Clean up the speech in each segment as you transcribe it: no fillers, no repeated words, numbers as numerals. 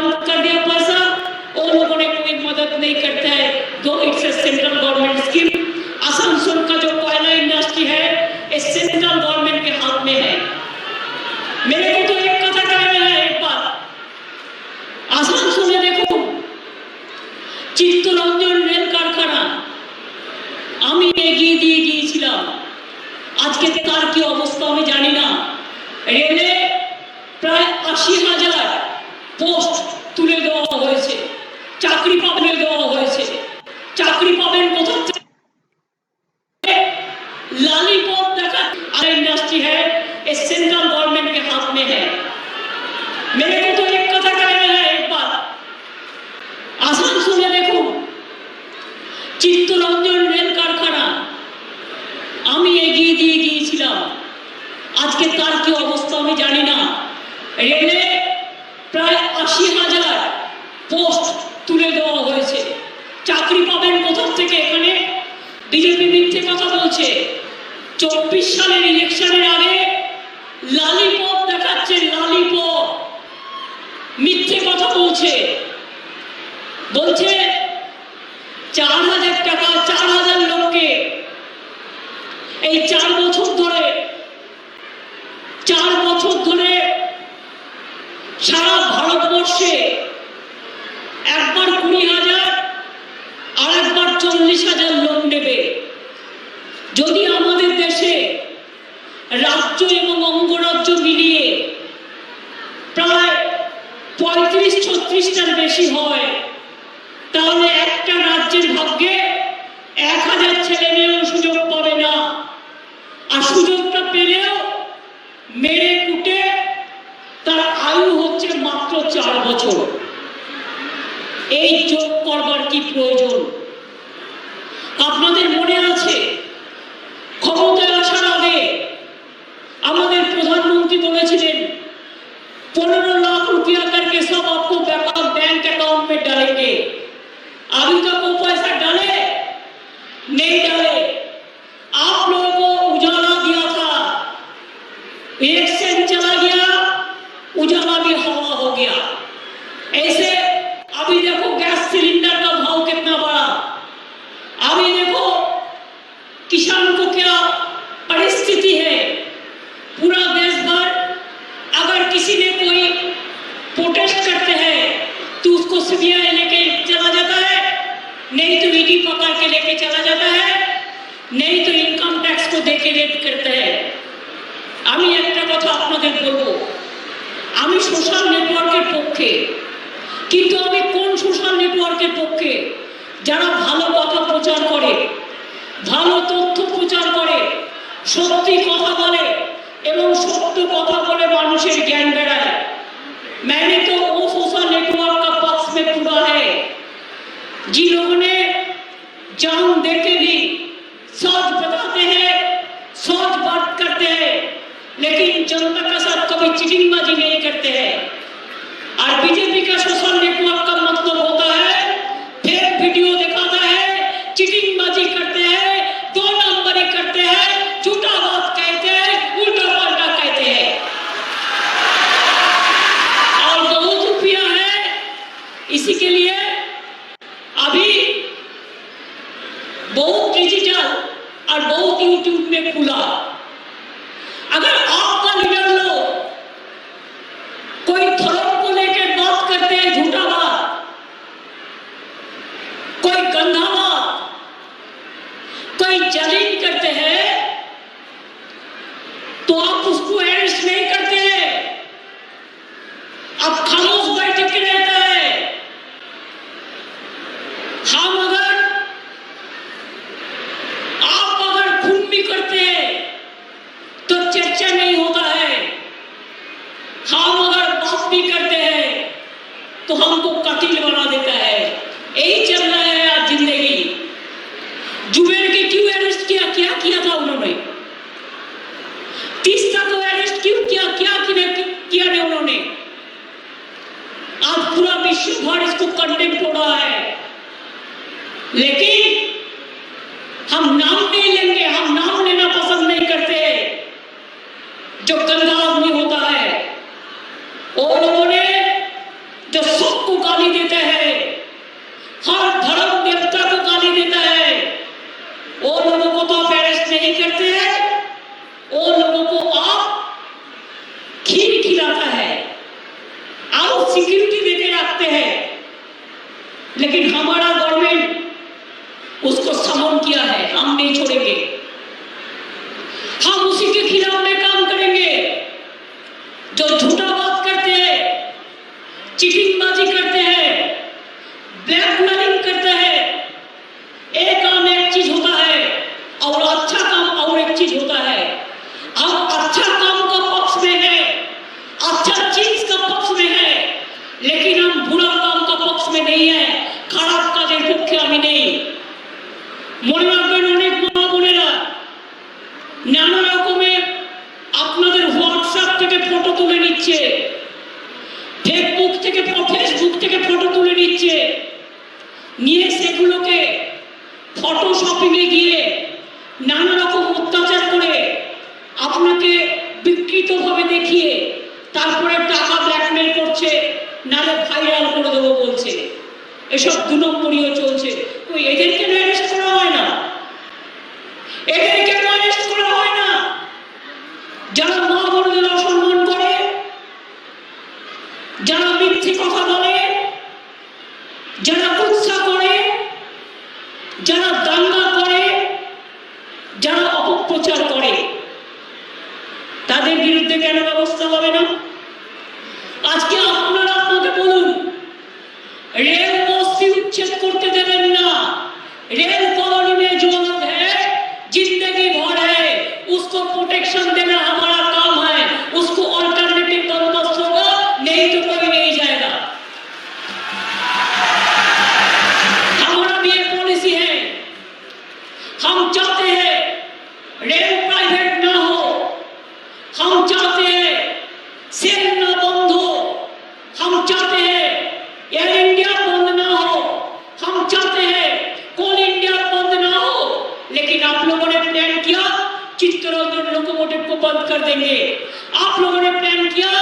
बंद कर दिया पैसा, उन लोगों ने कोई मदद नहीं करता है। दो it's a central government scheme. Asansol का जो कोयला इंडस्ट्री है इस सेंट्रल गवर्नमेंट के हाथ में है। मेरे को तो एक कथा कहना है, एक बात आसनसोले देखो চিত্তরঞ্জন রেল কারখানা আমি এগিয়ে দিয়ে গিয়েছিলাম, আজকে তার কি অবস্থা আমি জানি না। রেলে প্রায় ৮০,০০০ পোস্ট তুলে দেওয়া হয়েছে, চাকরি তুলে দেওয়া হয়েছে। চাকরি পাবেন কোথা থেকে? लालीपॉप देखा इंडस्ट्री है इस सेंट्रल गवर्नमेंट के हाथ में है। मेरे को तो एक कथा कहना है, एक बात आसनसोले देखो চিত্তরঞ্জন রেল কারখানা আমি এগিয়ে দিয়ে গিয়েছিলাম, আজকে তার কি অবস্থা আমি জানি না। রেলে প্রায় ৮০,০০০ পোস্ট তুলে দেওয়া হয়েছে, চাকরি পাবেন কোথা থেকে? এখানে বিজেপি মিথ্যে কথা বলছে। ২৪ সালের ইলেকশনের আগে লালিপপ দেখাচ্ছে, লালিপপ মিথ্যে কথা বলছে। বলছে ৪,০০০ টাকা ৪,০০০ লোককে এই ৪ বছর ধরে সারা ভারতবর্ষে একবার ২০,০০০ আর একবার ৪০,০০০ লোক নেবে। যদি আমাদের দেশে রাজ্য এবং অঙ্গরাজ্য মিলিয়ে প্রায় ৩৫-৩৬টার বেশি হয়, তাহলে একটা রাজ্যের ভাগ্যে ১,০০০ ছেলে মেয়েও সুযোগ পাবে না। আর সুযোগটা পেলেও মেরে কুটে তার আয়ু হচ্ছে মাত্র ৪ বছর। এই যোগ করবার কি প্রয়োজন? আপনাদের মনে আছে ক্ষমতায় আসার আগে আমাদের প্রধানমন্ত্রী বলেছিলেন 15 लाख रुपया करके सब आपको बैंक अकाउंट में डालेंगे। अभी तक वो पैसा डाले नहीं डाले। आप लोगों को उजाला दिया था, एक सेंट चला गया, उजाला भी हवा हो गया। ऐसे अभी देखो गैस सिलेंडर का भाव कितना बढ़ा। अभी देखो किसान को क्या परिस्थिति है। पूरा देश भर अगर किसी ने कोई प्रोटेस्ट करते हैं तो उसको सीबीआई लेके चला जाता है, नहीं तो ईडी पकड़ के लेके चला जाता है, नहीं तो इनकम टैक्स को देके रेड करते हैं। আমি একটা কথা আপনাদের বলবো, আমি সোশ্যাল নেটওয়ার্কের পক্ষে, কিন্তু আমি কোন সোশ্যাল নেটওয়ার্কের পক্ষে? যারা ভালো কথা প্রচার করে, ভালো তথ্য প্রচার করে, সত্যি কথা বলে এবং সত্য কথা বলে মানুষের জ্ঞান বেড়ায়। मैंने तो वो सोशल नेटवर्क का पक्ष में पूरा है जिन लोगों ने जान देके भी सच बताते हैं, सच बात करते हैं, लेकिन जनता के साथ कभी चिटिंगबाजी नहीं करते हैं। और बीजेपी का सोशल नेटवर्क का मतलब होता है फेक वीडियो दिखाता है, चिटिंगबाजी करते हैं, 2 नंबरी करते हैं, झूठा बात कहते हैं, उल्टा पलटा कहते हैं और बहुत रुपया है। इसी के लिए अभी बहुत डिजिटल और बहुत यूट्यूब में खुला। अगर आपका लीडर लोग कोई धर्म को लेकर बात करते हैं, झूठा बात, कोई गंदा बात, कोई जलील करते हैं, तो आप उसको अरेस्ट नहीं करते हैं, आप खामोश बैठे के रहता है। हम अगर आप अगर खून भी करते हैं तो चर्चा नहीं होता है। हम अगर बात भी करते हैं तो हमको कतिल बना देता है। यही चल रहा है आज जिंदगी। जुबेर के क्यों अरेस्ट किया? क्या किया था उन्होंने? तीस्ता को अरेस्ट क्यों किया? क्या किया ने उन्होंने? आज पूरा विश्व भर इसको कंडेम हो रहा है, लेकिन हम नाम नहीं लेंगे, हम नाम लेना पसंद नहीं करते। जो गंदा आदमी होता है, वो लोगों ने जो गाली देता है, हर धर्म देवता को गाली देता है, वो लोगों को तो आप अरेस्ट नहीं करते हैं, वो लोगों को आप खीर खिलाता है, आप सिक्योरिटी देके रखते हैं। लेकिन हमारा गवर्नमेंट उसको समन किया है, हम नहीं छोड़ेंगे, हम उसी के खिलाफ में काम करेंगे जो झूठा बात करते हैं, चीटिंगबाजी करते हैं, ब्लैकमेलिंग करते हैं। एक काम एक चीज होता है और अच्छा काम और एक चीज होता है। हम अच्छा काम का पक्ष में है, अच्छा चीज का पक्ष में है, लेकिन हम बुरा काम का पक्ष में नहीं है, খারাপ কাজের পক্ষে আমি নেই। মনে রাখবেন অনেক মা বোনেরা নানা রকমের আপনাদের হোয়াটসঅ্যাপ থেকে ফটো তুলে নিচ্ছে, ফেসবুক থেকে ফটো তুলে নিচ্ছে, নিয়ে সেগুলোকে ফটোশপিংয়ে গিয়ে নানা রকম অত্যাচার করে আপনাকে বিকৃতভাবে দেখিয়ে তারপরে টাকা ব্ল্যাকমেল করছে, নালে ভাইরাল করে দেবো বলছে। এসব দু নম্বরীয় চলছে। ওই এদের কেন অ্যারেস্ট করা হয় না? এদের কেন অ্যারেস্ট করা হয় না? যারা মা বোনদের অসম্মান করে, যারা মিথ্যে কথা বলে, যারা কুৎসা করে, যারা দাঙ্গা করে, যারা অপপ্রচার করে, তাদের বিরুদ্ধে কেন ব্যবস্থা হবে না? আজকে আপনারা আপনাকে বলুন, रेल बस्ती उच्छेद करते देवें ना, रेल कॉलोनी में जो लोग है जिंदगी भर है उसको प्रोटेक्शन देना हमारा काम है, उसको अल्टरनेटिव बंदोबस्त होगा, नहीं तो कोई नहीं जाएगा। हमारा भी एक पॉलिसी है, हम चाहते हैं रेल प्राइवेट ना हो, हम चाहते हैं सेल ना बंद हो, हम चाहते हैं एयर इंडिया बंद ना हो, हम चाहते हैं कोल इंडिया बंद ना हो। लेकिन आप लोगों ने प्लान किया चित्तरंजन लोकोमोटिव को बंद कर देंगे, आप लोगों ने प्लान किया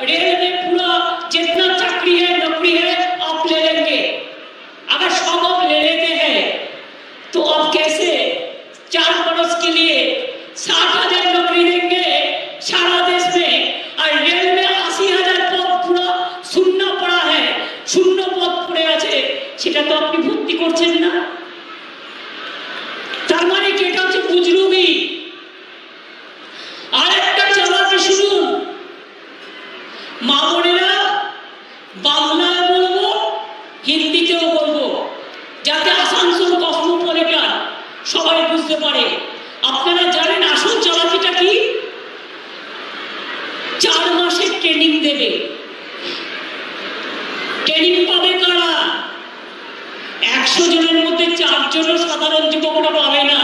रेल में पूरा जितना चाकरी है नौकरी है आप ले लेंगे। अगर सब आप ले लेते हैं तो आप कैसे 4 बरस के लिए 60,000 नौकरी देंगे सारा देश में, और रेल में 80,000 पद पूरा शून्य पड़ा है, শূন্য পদ পড়ে আছে, সেটা তো আপনি ভর্তি করছেন না। তার মানে কি এটা হচ্ছে বুজরুগি? আরেকটা চালাকি শুনুন, মা বোনেরা বাংলায় বলবো, হিন্দিতেও বলবো, যাতে আসানসোল কসমোপলিটন সবাই বুঝতে পারে। আপনারা জানেন আসল চালাকিটা কি? 4 মাসের ট্রেনিং দেবে। ট্রেনিং পাবে কারা? 100 জনের মধ্যে 4 জন সাধারণ যুবকরা পাবে না,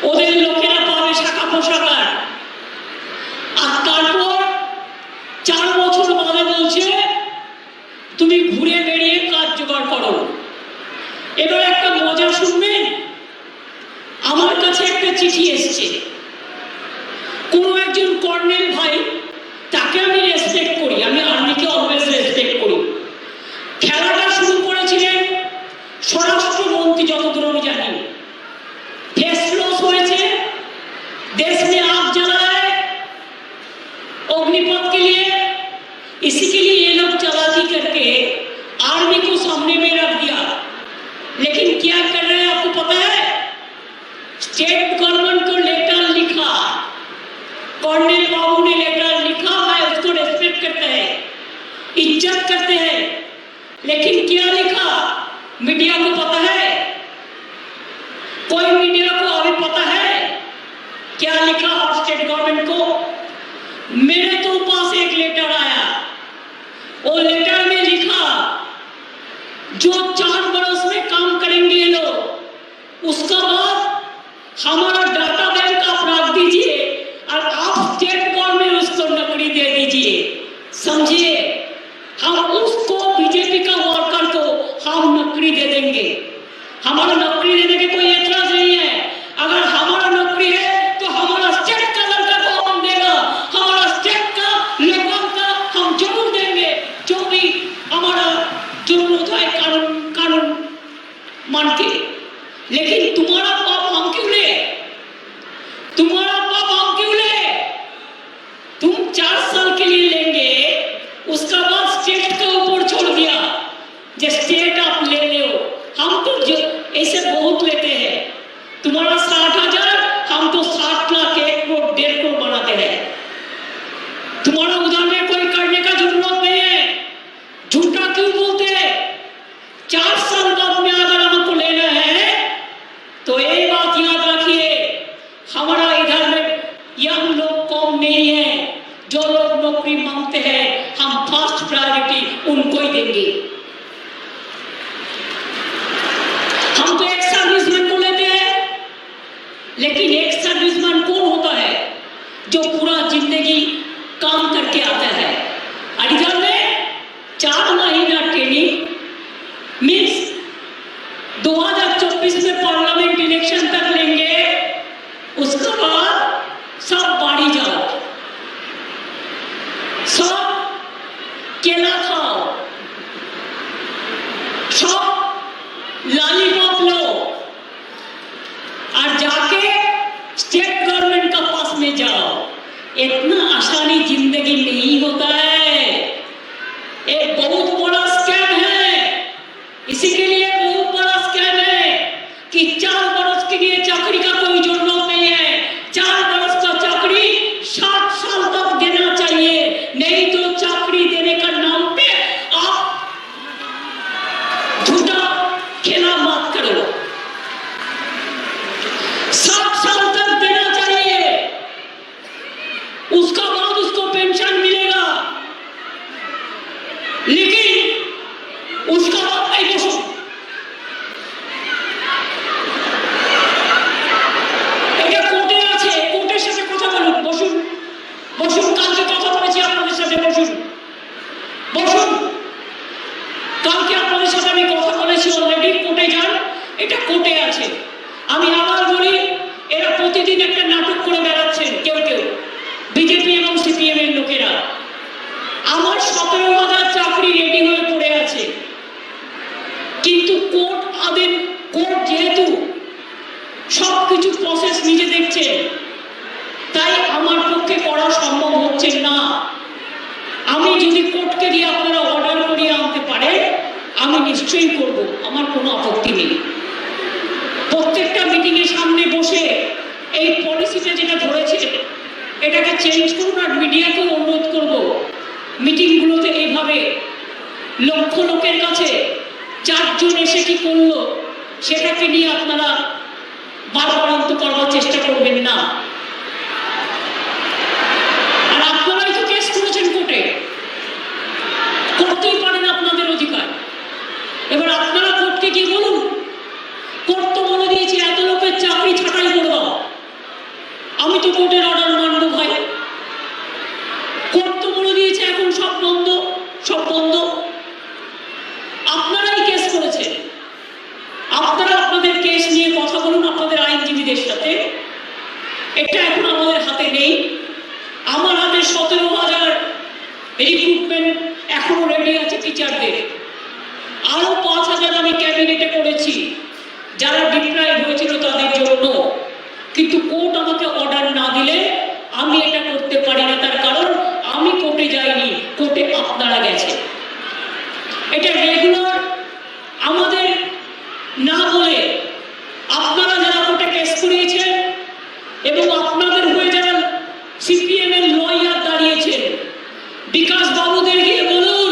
ওদের লোকেরা পাবে শাখা পোশাকার। আর তারপর 4 বছর বাদে বলছে তুমি ঘুরে বেরিয়ে কাজ জোগাড় করো। এবার একটা মজা শুনবেন, আমার কাছে একটা চিঠি এসছে, কোনো একজন কর্নেল ভাই, তাকে আমি রেসপেক্ট করি, আমি আর্মিকে অলওয়েজ রেসপেক্ট করি। খেলাটা শুরু করেছিলেন স্বরাষ্ট্রমন্ত্রী যতদূর আমি জানি। फेस लॉस হয়েছে, देश में आग जला है अग्निपथ के लिए, इसी के लिए ये लोग चालाकी करके आर्मी को सामने में रख दिया। लेकिन क्या कर रहे हैं आपको पता है? स्टेट गवर्नमेंट को लेटर लिखा, कर्नल बाबू ने लेटर लिखा, मैं उसको रेस्पेक्ट करते हैं, इज्जत करते हैं, लेकिन क्या लिखा मीडिया को पता है? कोई मीडिया को अभी पता है क्या लिखा? और स्टेट गवर्नमेंट को मेरे तो पास एक लेटर आया, वो लेटर में लिखा जो 4 बरस में काम करेंगे ये लोग, उसका बाद हमारा डाटा बैंक आप रख दीजिए और आप स्टेट गवर्नमेंट उसको नौकरी दे दीजिए। समझिए, हम उसको बीजेपी का वर्कर को हम नौकरी दे देंगे। हमारा नौकरी देने के कोई एतराज नहीं है। अगर हमारा नौकरी है तो हमारा स्टेट का लड़का को हम देगा, हमारा स्टेट का लेबर का हम जरूर देंगे। जो भी हमारा फर्स्ट प्रायोरिटी उनको ही देंगे। हम तो एक सर्विसमैन को लेते हैं, लेकिन एक सर्विसमैन कौन होता है? जो पूरा जिंदगी काम करके आता है। अड़िगल में 4 महीना ट्रेनिंग मीन्स 2024 में पार्लियामेंट इलेक्शन तक लेंगे, उसके बाद सब बाड़ी जाओ, सब केला खाओ, सब लॉलीपॉप लो और जाके स्टेट गवर्नमेंट का पास में जाओ। इतना आसानी जिंदगी नहीं होता है, एक बहुत बड़ा स्कैम है। इसी के लिए बहुत बड़ा स्कैम है कि 4 बरस के लिए चाकरी का कोई जरूरत नहीं है। 4 बरस का चाकरी 7 साल तक देना चाहिए, नहीं तो चाकरी देने का नाम पे आप झूठा खेला मत करो। 7 साल तक देना चाहिए, उसका बाद उसको पेंशन मिलेगा, लेकिन उसका बाद नहीं बसो। এটা কোর্টে আছে, কোর্টের সাথে কথা বলুন, বসুন বসুন, কালকে কথা বলেছি আপনাদের সাথে, বসুন বসুন, কালকে আপনাদের সাথে আমি কথা বলেছি অলরেডি। কোর্টে যান, এটা কোর্টে আছে। আমি আবার বলি, এরা প্রতিদিন একটা নাটক করে বেড়াচ্ছেন কেউ কেউ, বিজেপি এবং সিপিএম এর লোকেরা। আমার 17,000 চাকরি রেডি হয়ে পড়ে আছে, কিন্তু কোর্ট যেহেতু সবকিছু প্রসেস নিজে দেখছে, তাই আমার পক্ষে করা সম্ভব হচ্ছে না। আমি যদি কোর্টকে দিয়ে আপনারা অর্ডার করিয়ে আনতে পারে, আমি নিশ্চয়ই করব, আমার কোনো আপত্তি নেই। প্রত্যেকটা মিটিং এর সামনে বসে এই পলিসিটা যেটা ধরেছে এটাকে চেঞ্জ করুন। আর মিডিয়াকেও অনুরোধ করব, মিটিংগুলোতে এইভাবে লক্ষ লোকের কাছে 4 জন এসে কি করলো সেটাকে নিয়ে আপনারা বারবারান্ত করবার চেষ্টা করবেন না। আর আপনারাই তো কেস করেছেন কোর্টে, করতেই পারেন, আপনাদের অধিকার। এবার আপনারা কোর্টকে গিয়ে বলুন, কোর্ট তো বলে দিয়েছে এত লোকের চাকরি ছাঁটাই করবো, আমি তো কোর্টের অর্ডার মানব ভাই। কোর্ট তো বলে দিয়েছে এখন সব বন্ধ, সব বন্ধ। আপনারাই কেস করেছেন, আপনারা আপনাদের কেস নিয়ে কথা বলুন আপনাদের আইনজীবীদের সাথে। এটা এখন আমাদের হাতে নেই। আমার হাতে 17,000 রিক্রুটমেন্ট এখনো রেডি আছে টিচারদের, আরো 5,000 আমি ক্যাবিনেটে করেছি যারা ডিপ্রাইভ হয়েছিল তাদের জন্য। কিন্তু কোর্ট আমাকে অর্ডার না দিলে আমি এটা করতে পারি না, তার কারণ আমি কোর্টে যাইনি, কোর্টে আপনারা গেছে। এটা রেগুলার আমাদের না বলে আপনারা যারা কোর্টে কেস করিয়েছেন এবং আপনাদের হয়ে যারা সিপিএম এর লয়ার দাঁড়িয়েছেন, বিকাশ বাবুদের গিয়ে বলুন,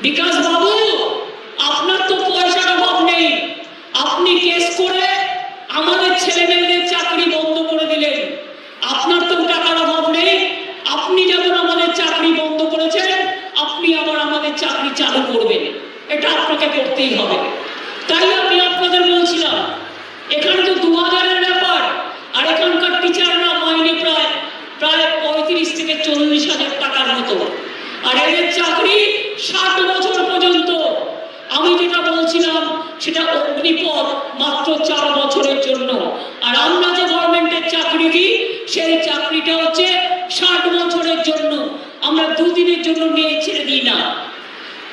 বিকাশ বাবু আপনার তো পয়সার অভাব নেই, আপনি কেস করে আমাদের ছেলে মেয়েদের চাকরি বন্ধ করে দিলেন। আপনার তো টাকার অভাব নেই, আপনি যেমন আমাদের চাকরি বন্ধ করেছেন, আপনি আবার আমাদের চাকরি চালু করবেন, এটা আপনাকে করতেই হবে। তাই আমি আপনাদের বলছিলাম, এখানে তো 2000-এর ব্যাপার, আর এখানকার টিচাররা মাইনে প্রায় 35 থেকে 40,000 টাকার মতো, আর এদের চাকরি 60 বছর পর্যন্ত। আমি যেটা বলছিলাম সেটা অগ্নিপথ, মাত্র 4 বছরের জন্য। আর আমরা যে গভর্নমেন্টের চাকরি দিই সেই চাকরিটা হচ্ছে 60 বছরের জন্য। আমরা 2 দিনের জন্য নিয়ে ছেড়ে দিই না।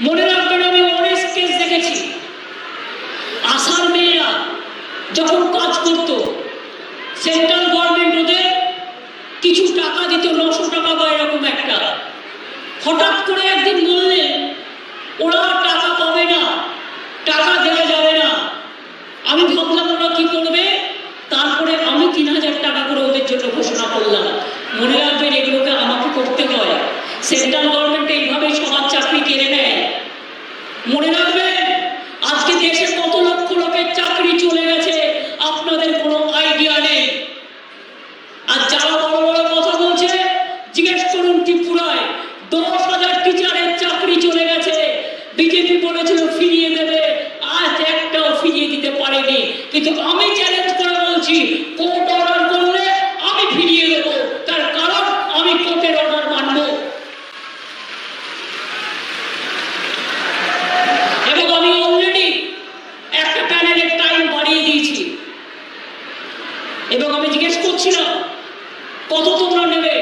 মনে রাখবেন, আমি অনেক কেস দেখেছি, আশার মেয়েরা যখন কাজ করত, সেন্ট্রাল গভর্নমেন্ট ওদের কিছু টাকা দিত, 900 টাকা বা এরকম একটা। হঠাৎ করে একদিন বললেন ওরা টাকা পাবে না, টাকা দেওয়া যাবে না। আমি ভাবলাম ওরা কি করবে, তারপরে আমি 3,000 টাকা করে ওদের জন্য ঘোষণা করলাম। মনে রাখবেন, এগুলোকে আমাকে করতে হয়। সেন্ট্রাল গভর্নমেন্ট এইভাবে সবার চাকরি কেড়ে নেয়। মনে রাখবেন, আজকে দেশে কত লক্ষ লোকের চাকরি চলে গেছে আপনাদের কোনো আইডিয়া নেই। আর যারা বড় বড় কথা বলছে, জিজ্ঞেস করুন ত্রিপুরায় 10,000 টিচারের চাকরি করেনি, কিন্তু আমি চ্যালেঞ্জ করে বলছি কোর্ট অর্ডার করলে আমি ফিরিয়ে দেবো, তার কারণ আমি কোর্টের অর্ডার মানব। এবং আমি অলরেডি একটা প্যানেলের টাইম বাড়িয়ে দিয়েছি এবং আমি জিজ্ঞেস করছিলাম কত তোমরা নেবে,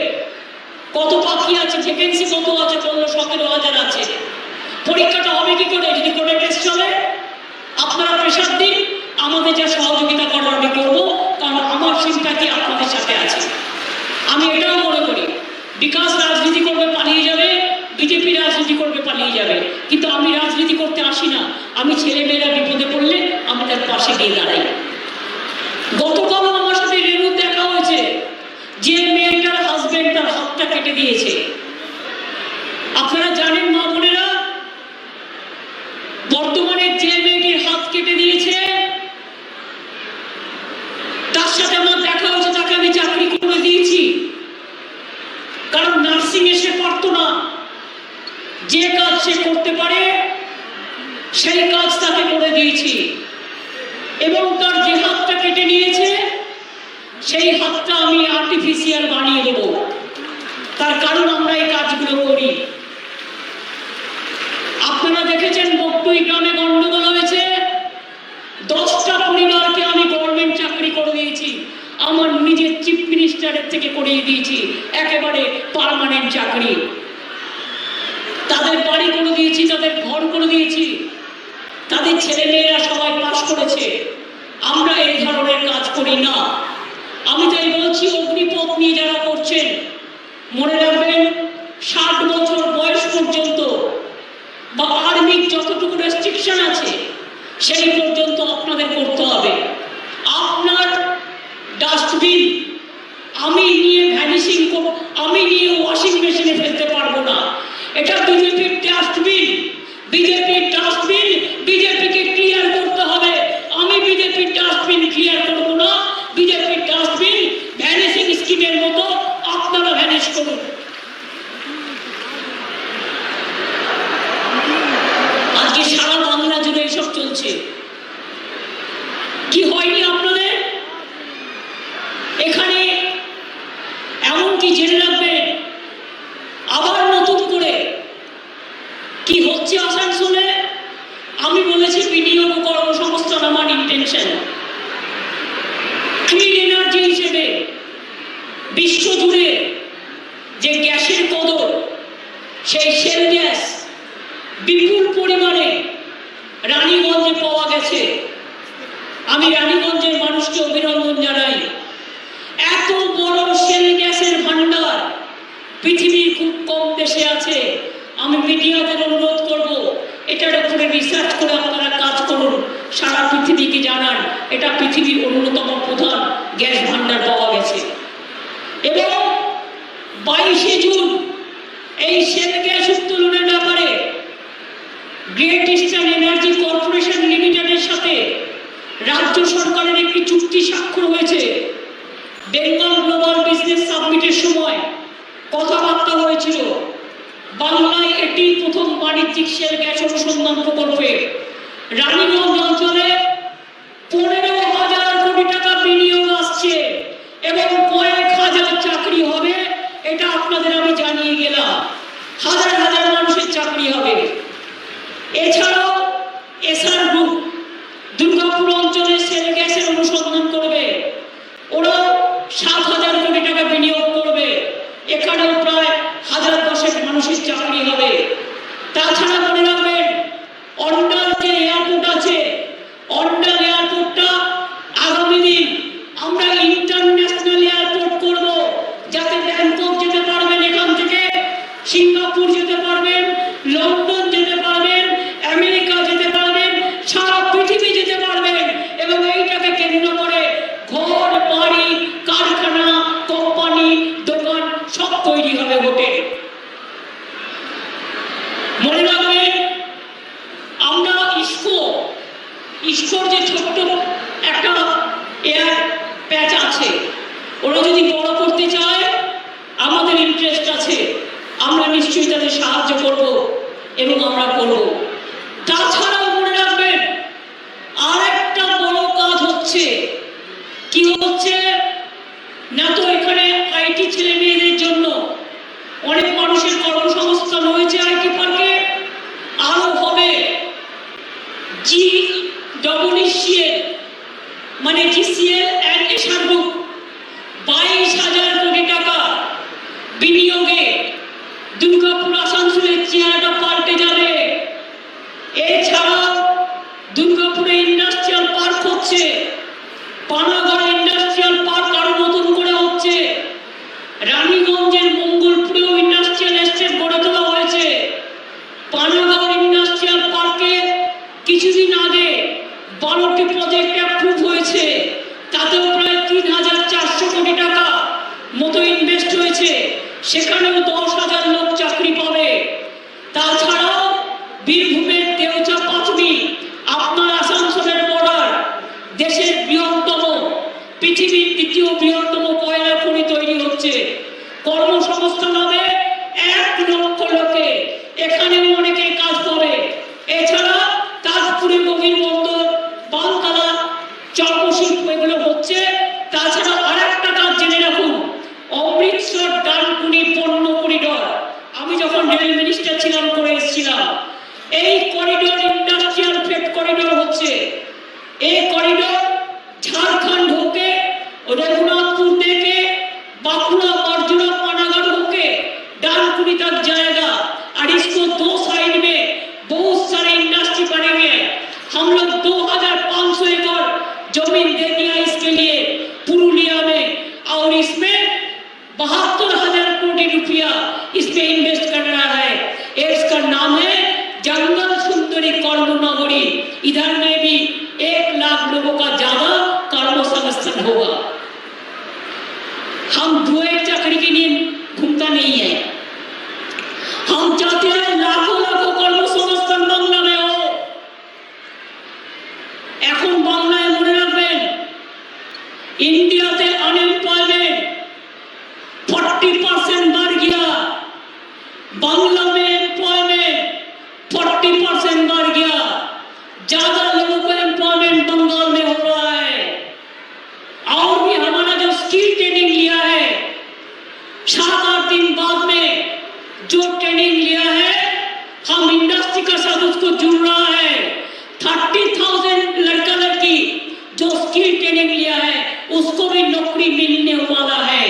কত বাকি আছে, ভ্যাকেন্সি কত আছে, বললো 17,000 আছে। পরীক্ষাটা হবে কি করে? যদি কোর্টে টেস্ট চলে আপনারা প্রেশার দিন, আমাদের যা সহযোগিতা করার আমি করবো, কারণ আমার সিম্প্যাথি আপনাদের সাথে আছে। আমি এটাও মনে করি বিকাশ রাজনীতি করবে পালিয়ে যাবে, বিজেপি রাজনীতি করবে পালিয়ে যাবে, কিন্তু আমি রাজনীতি করতে আসি না। আমি ছেলেমেয়েরা বিপদে পড়লে আমি তার পাশে গিয়ে দাঁড়াই। গতকালও আমার সাথে রেণুর দেখা হয়েছে, যে মেয়েটার হাজবেন্ড তার হাতটা কেটে দিয়েছে। আপনারা জানেন মা বোনেরা, বর্তমানে যে মেয়েটির হাত কেটে দিয়েছে তার সাথে আমার দেখা হয়েছে, তাকে আমি চাকরি করে দিয়েছি, কারণ নার্সিং এ সে পারতো না। যে কাজ সে করতে পারে সেই কাজ তাকে করে দিয়েছি, এবং তার যে হাতটা কেটে নিয়েছে সেই হাতটা আমি আর্টিফিশিয়াল বানিয়ে দেব, তার কারণ আমরা এই কাজগুলো করি। আপনারা দেখেছেন বটুই গ্রামে গন্ডগোল হয়েছে, 10টা পরিবারকে আমি গভর্নমেন্ট চাকরি করে দিয়েছি, আমার নিজের চিফ মিনিস্টারের থেকে করিয়ে দিয়েছি একেবারে পার্মানেন্ট চাকরি। তাদের বাড়ি করে দিয়েছি, তাদের ঘর করে দিয়েছি, তাদের ছেলে মেয়েরা সবাই পাস করেছে। আমরা এই ধরনের কাজ করি না। আমি তাই বলছি অগ্নিপথ নিয়ে যারা করছেন মনে রাখবেন 60 বছর বয়স পর্যন্ত বা আর্মির যতটুকু রেস্ট্রিকশন আছে সেই পর্যন্ত আপনাদের করতে হবে। আপনার ডাস্টবিন আমি নিয়ে ভ্যানিশিং আমি নিয়ে ওয়াশিং মেশিনে ফেলতে পারবো না। এটা বিজেপির ডাস্টবিন, বিজেপির ডাস্টবিন বিজেপিকে ক্লিয়ার করতে হবে। আমি বিজেপির ডাস্টবিন ক্লিয়ার করবো না। বিজেপির ডাস্টবিন ভ্যানিশিং স্কিমের মতো আপনারা ভ্যানিশ করুন। আজকে সারা বাংলা জুড়ে এসব চলছে, কি হয়নি আপনাদের? এখানে এমনকি জেনে রাখবেন আবার নতুন করে কি হচ্ছে আসানসোলে। আমি বলেছি বিনিয়োগ ও কর্মসংস্থান আমার ইন্টেনশন। ক্লিন এনার্জি হিসেবে বিশ্বজুড়ে যে গ্যাসের কদর, সেই শেল গ্যাস বিপুল পরিমাণে রানীগঞ্জে পাওয়া গেছে। আমি রানীগঞ্জের মানুষকে অভিনন্দন জানাই। এত বড় শেল গ্যাসের ভান্ডার পৃথিবীর খুব কম দেশে আছে। আমি মিডিয়াদের অনুরোধ করব এটার উপরে রিসার্চ করে আপনারা কাজ করুন, সারা পৃথিবীকে জানান এটা পৃথিবীর অন্যতম প্রধান গ্যাস ভান্ডার পাওয়া গেছে। এবং 22শে জুন এই শেল গ্যাস উত্তোলনের ব্যাপারে গ্রেট ইস্টার্ন এনার্জি কর্পোরেশন লিমিটেডের সাথে রাজ্য সরকারের একটি চুক্তি স্বাক্ষর হয়েছে। বেঙ্গল গ্লোবাল বিজনেস সাবমিটের সময় কথাবার্তা হয়েছিল। বাংলায় এটি প্রথম বাণিজ্যিক শেল গ্যাস অনুসন্ধান প্রকল্পে রানীগঞ্জ অঞ্চলে 15,000 কোটি টাকা বিনিয়োগ আসছে এবং কয়েক হাজার চাকরি হবে। এটা আপনাদের আমি জানিয়ে গেলাম, হাজার হাজার মানুষের চাকরি হবে। এছাড়াও এসআর গ্রুপ দুর্গাপুর অঞ্চলে শেল গ্যাসের অনুসন্ধান করবে, ওরা 7,000 কোটি টাকা বিনিয়োগ করবে। এখানেও প্রায় 1010 মানুষের চাকরি হবে। তাছাড়া মনে রাখবেন অন্ডাল যে এয়ারপোর্ট আছে, অন্ডাল এয়ারপোর্টটা আগামী দিন আমরা ইন্টারন্যাশনাল এয়ারপোর্ট করব, যাতে ব্যাংকক যেতে পারবেন, এখান থেকে সিঙ্গাপুর যেতে পারবেন, লন্ডন যেতে পারবেন, আমেরিকা যেতে পারবেন, সারা পৃথিবী যেতে পারবেন। এবং এইটাকে কেন্দ্র করে ঘর বাড়ি কারখানা কোম্পানি দোকান সব তৈরি হবে হোটেল। মনে রাখবেন আমরা ইস্কোর যে ছোট্ট একটা এয়ার প্যাচ আছে, ওরা যদি বড় করতে চায় আমাদের ইন্টারেস্ট আছে, আমরা নিশ্চয়ই তাদের সাহায্য করব এবং আমরা করব। তাছাড়াও মনে রাখবেন আর একটা বড় কাজ হচ্ছে না, তো এখানে আইটি ছেলে মেয়েদের জন্য অনেক মানুষের কর্মসংস্থান হয়েছে আইটি পার্কে, আরো হবে। GECL মানে GCL অ্যান্ড এশার গ্রুপ 22,000 কোটি টাকা বিনিয়োগে দুর্গাপুর আসানসোলের চেহারাটা পাল্টে যাবে। এছাড়াও দুর্গাপুরে ইন্ডাস্ট্রিয়াল পার্ক হচ্ছে, পানাগড় ইন্ডাস্ট্রিয়াল পার্ক আরো নতুন করে হচ্ছে, রানীগঞ্জের মঙ্গলপুরেও ইন্ডাস্ট্রিয়াল এস্টেট গড়ে তোলা হয়েছে। পানাগড় ইন্ডাস্ট্রিয়াল পার্কে কিছুদিন আগে 12টি প্রজেক্ট অ্যাপ্রুভ হয়েছে, তাতেও প্রায় 3,400 কোটি টাকা মতো ইনভেস্ট হয়েছে, সেখানেও 10,000 লোক চাকরি পাবে। তাছাড়াও বীরভূমের দেওচা পাঁচমি, আপনার আসানসোলের বর্ডার, দেশের বৃহত্তম, পৃথিবীর দ্বিতীয় বৃহত্তম কয়লা খনি তৈরি হচ্ছে, কর্মসংস্থান হবে 1 লক্ষ লোকে, এখানেও অনেকে কাজ পাবে। এছাড়া তাজপুরে গভীর বন্দর, বানতলা, চর্মশিল্প এগুলো হচ্ছে। তাছাড়া আর একটা কাজ জেনে রাখুন, অমৃতসর ডানকুনি পণ্য করিডর, আমি যখন রেল মিনিস্টার ছিলাম করে এসেছিলাম। এই করিডর ইন্ডাস্ট্রিয়াল ফ্রেট করিডর হচ্ছে। এই করিডর ঝাড়খণ্ড होके रघुनाथपुर থেকে बांकुड़ा बरजुड़ा पानागढ़ होके डानकुनी तक जाएगा, और इसको 2 साइड में बहुत सारे इंडस्ट्री बनेंगे। हम लोग 2,500 एकड़ जमीन दे दिया इसके लिए पुरुलिया में, और इसमें 72,000 कोटी रुपया इसमें इन्वेस्ट कर रहा है। इसका नाम है जंगल सुंदरी कर्म नगरी। इधर में भी 1 लाख लोगों का ज्यादा कर्म संस्थान होगा। हम दुए चाकरी के लिए घूमता नहीं है, हम चाहते हैं लाखों लाखों कर्म संस्थान बांग्ला में हो। এখন বাংলায় মনে রাখবেন, इंडियाते अनएम्प्लॉयमेंट 40% बढ़ गया, बांग्ला में एम्प्लॉयमेंट 40% बढ़ गया। ज्यादा लोगों को एम्प्लॉयमेंट बंगाल में हो रहा है। और भी हमारा जो स्किल ट्रेनिंग लिया है, 7-8 दिन बाद में जो ट्रेनिंग लिया है, हम इंडस्ट्री के साथ उसको जुड़ रहा है। 30,000 लड़का लड़की जो स्किल ट्रेनिंग लिया है उसको भी नौकरी मिलने वाला है।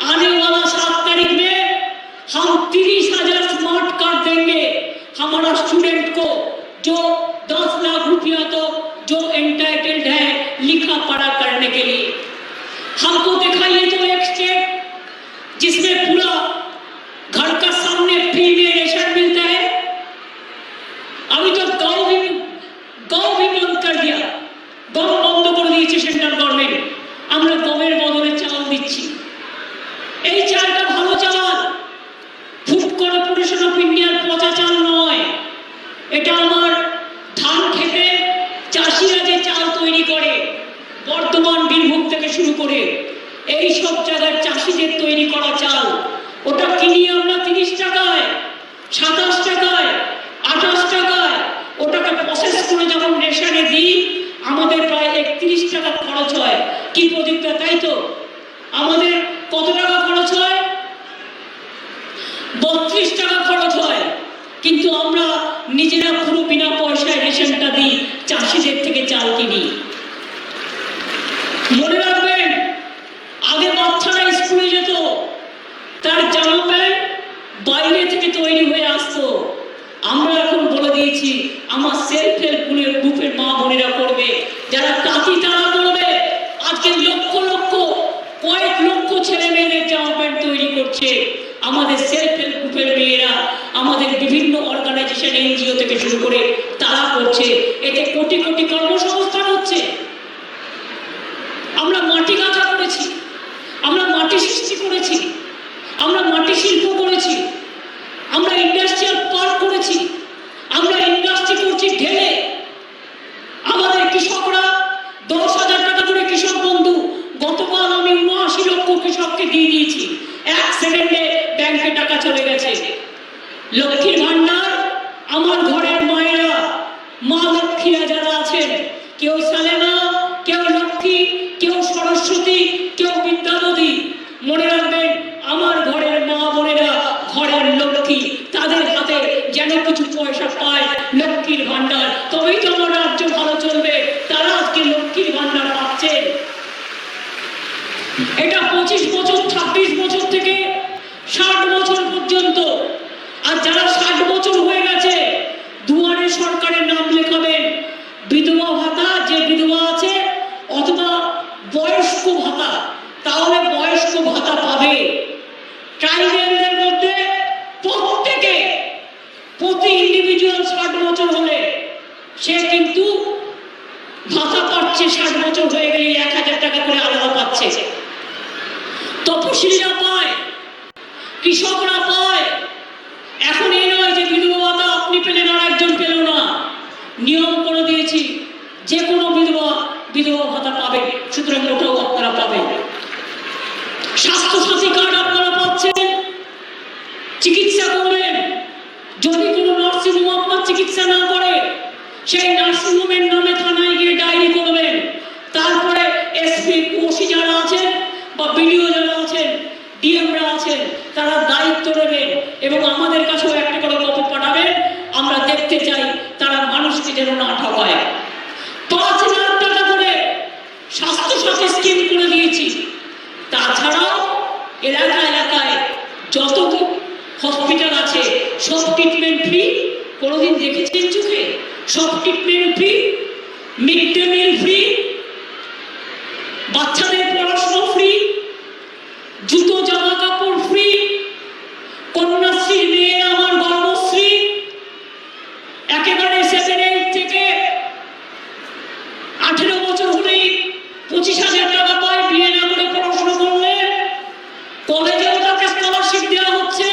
आने वाला 7 तारीख में हम 30,000 स्मार्ट कार्ड देंगे हमारा स्टूडेंट को, जो 10 लाख रुपया तो जो एंटाइटल्ड है लिखा पढ़ा करने के लिए। हमको दिखाइए तो एक स्टेट जिसमें पूरा घर का सामने फ्री में रेशन मिलता है। अभी तो गांव भी बंद कर दिया, गांव बंद कर दिए सेंट्रल गवर्नमेंट। আমরা গমের বদলে চাল দিচ্ছি। এই চালটা ভালো চাল, ফুড কর্পোরেশন অফ ইন্ডিয়ার পচা চাল নয়। এটা আমার ধান খেতে চাষিরা যে চাল তৈরি করে, বর্তমান বীরভূম থেকে শুরু করে এই সব জায়গার চাষিদের তৈরি করা চাল, ওটা কিনি আমরা 30 টাকায়, 27 টাকায়, 28 টাকায়। ওটাকে প্রসেস করে যখন রেশনে দিই আমাদের প্রায় 31 টাকা খরচ হয়। কি প্রদীপটা, তাই তো? আমাদের কত টাকা খরচ হয়? 32 টাকা খরচ হয়। কিন্তু আমরা নিজেরা পুরো বিনা পয়সায় রেশনটা দিই, চাষিদের থেকে চাল কিনি। মনে রাখবেন, আগে বাচ্চারা স্কুলে যেত, তার জামা প্যান্ট বাইরে থেকে তৈরি হয়ে আসতো। আমরা এখন বলে দিয়েছি আমার সেলফ হেল্প গ্রুপের মা বোনেরা করবে, যারা তাঁতি তারা করবে। আজকে লক্ষ লক্ষ, কয়েক লক্ষ ছেলে মেয়েদের জামা প্যান্ট তৈরি করছে আমাদের সেলফ হেল্প গ্রুপের মেয়েরা, আমাদের বিভিন্ন অর্গানাইজেশন এনজিও থেকে শুরু করে তারা করছে। এতে কোটি কোটি কর্মসংস্থান হচ্ছে। আমরা মাটি গাঁথা করেছি, আমরা মাটি সৃষ্টি করেছি, আমরা মাটি শিল্প করেছি, আমরা ইন্ডাস্ট্রিয়াল পার্ক করেছি, আমরা ইন্ডাস্ট্রি করছি ঢেলে। আমাদের কৃষকরা 10,000 টাকা করে কৃষক বন্ধু গতকাল আমি 79 লক্ষ কৃষককে দিয়ে দিয়েছি। 1 সেকেন্ডে ব্যাংকে টাকা চলে গেছে। লক্ষ্মীর ভান্ডার, আমার ঘরের মায়েরা, মা লক্ষ্মীরা যারা আছেন, কেউ সালেমা, কেউ লক্ষ্মী, কেউ যেন কিছু পয়সা পায় লক্ষ্মীর ভান্ডার, তবেই তো আমার রাজ্য ভালো চলবে। তারা আজকে লক্ষ্মীর ভান্ডার পাচ্ছেন। এটা 25 বছর 26 বছর থেকে 60 বছর পর্যন্ত। আর যারা 60 বছর হয়ে গেছে দুয়ারে সরকারের নাম লেখাবেন। বিধবা ভাতা, যে বিধবা আছে, অথবা বয়স্ক ভাতা, তাহলে বয়স্ক ভাতা পাবে। ট্রাইবেলদের মধ্যে প্রত্যেকে প্রতি ইন্ডিভিজুয়াল 60 বছর হলে সে কিন্তু ভাতা পাচ্ছে। 60 বছর হয়ে গেলে 1000 টাকা করে আলাদা পাচ্ছে। তপশিলীরা পায়, কৃষকরা পায়। এখন এই নয় যে বিধবা ভাতা আপনি পেলেন আর একজন পেল না। নিয়ম করে দিয়েছি যে কোনো বিধবা ভাতা পাবে, সুতরাং ওটাও আপনারা পাবেন। স্বাস্থ্যসাথী কার্ড আপনারা পাচ্ছেন, চিকিৎসা করবেন। যদি কোনো নার্সিংহোম আপনার চিকিৎসা না করে, সেই নার্সিংহোমের নামে থানায় গিয়ে ডায়েরি করবেন। তারপরে এসপি ওসি যারা আছেন বা বিডিও যারা আছেন, ডিএমরা আছেন, তারা দায়িত্ব নেবেন এবং আমাদের কাছেও একটা করে কপি পাঠাবেন। আমরা দেখতে চাই তারা মানুষকে যেন না ঠকায়। 5 লাখ টাকা করে স্বাস্থ্যসাথী স্কিম করে দিয়েছি। তাছাড়াও এলাকায় যত হসপিটাল আছে সব ট্রিটমেন্ট ফ্রি। কোনোদিন দেখেছেন চোখে? সব treatment free, mid day meal free, বাচ্চাদের পড়াশোনা ফ্রি, জুতো জামা কাপড় ফ্রি, কন্যাশ্রী মেয়ে আমার গর্ভশ্রী, একেবারে 7-8 থেকে 18 বছর হলেই 25,000 টাকা পায়। বিয়ে না করে পড়াশোনা করলে কলেজেও তাকে স্কলারশিপ দেওয়া হচ্ছে,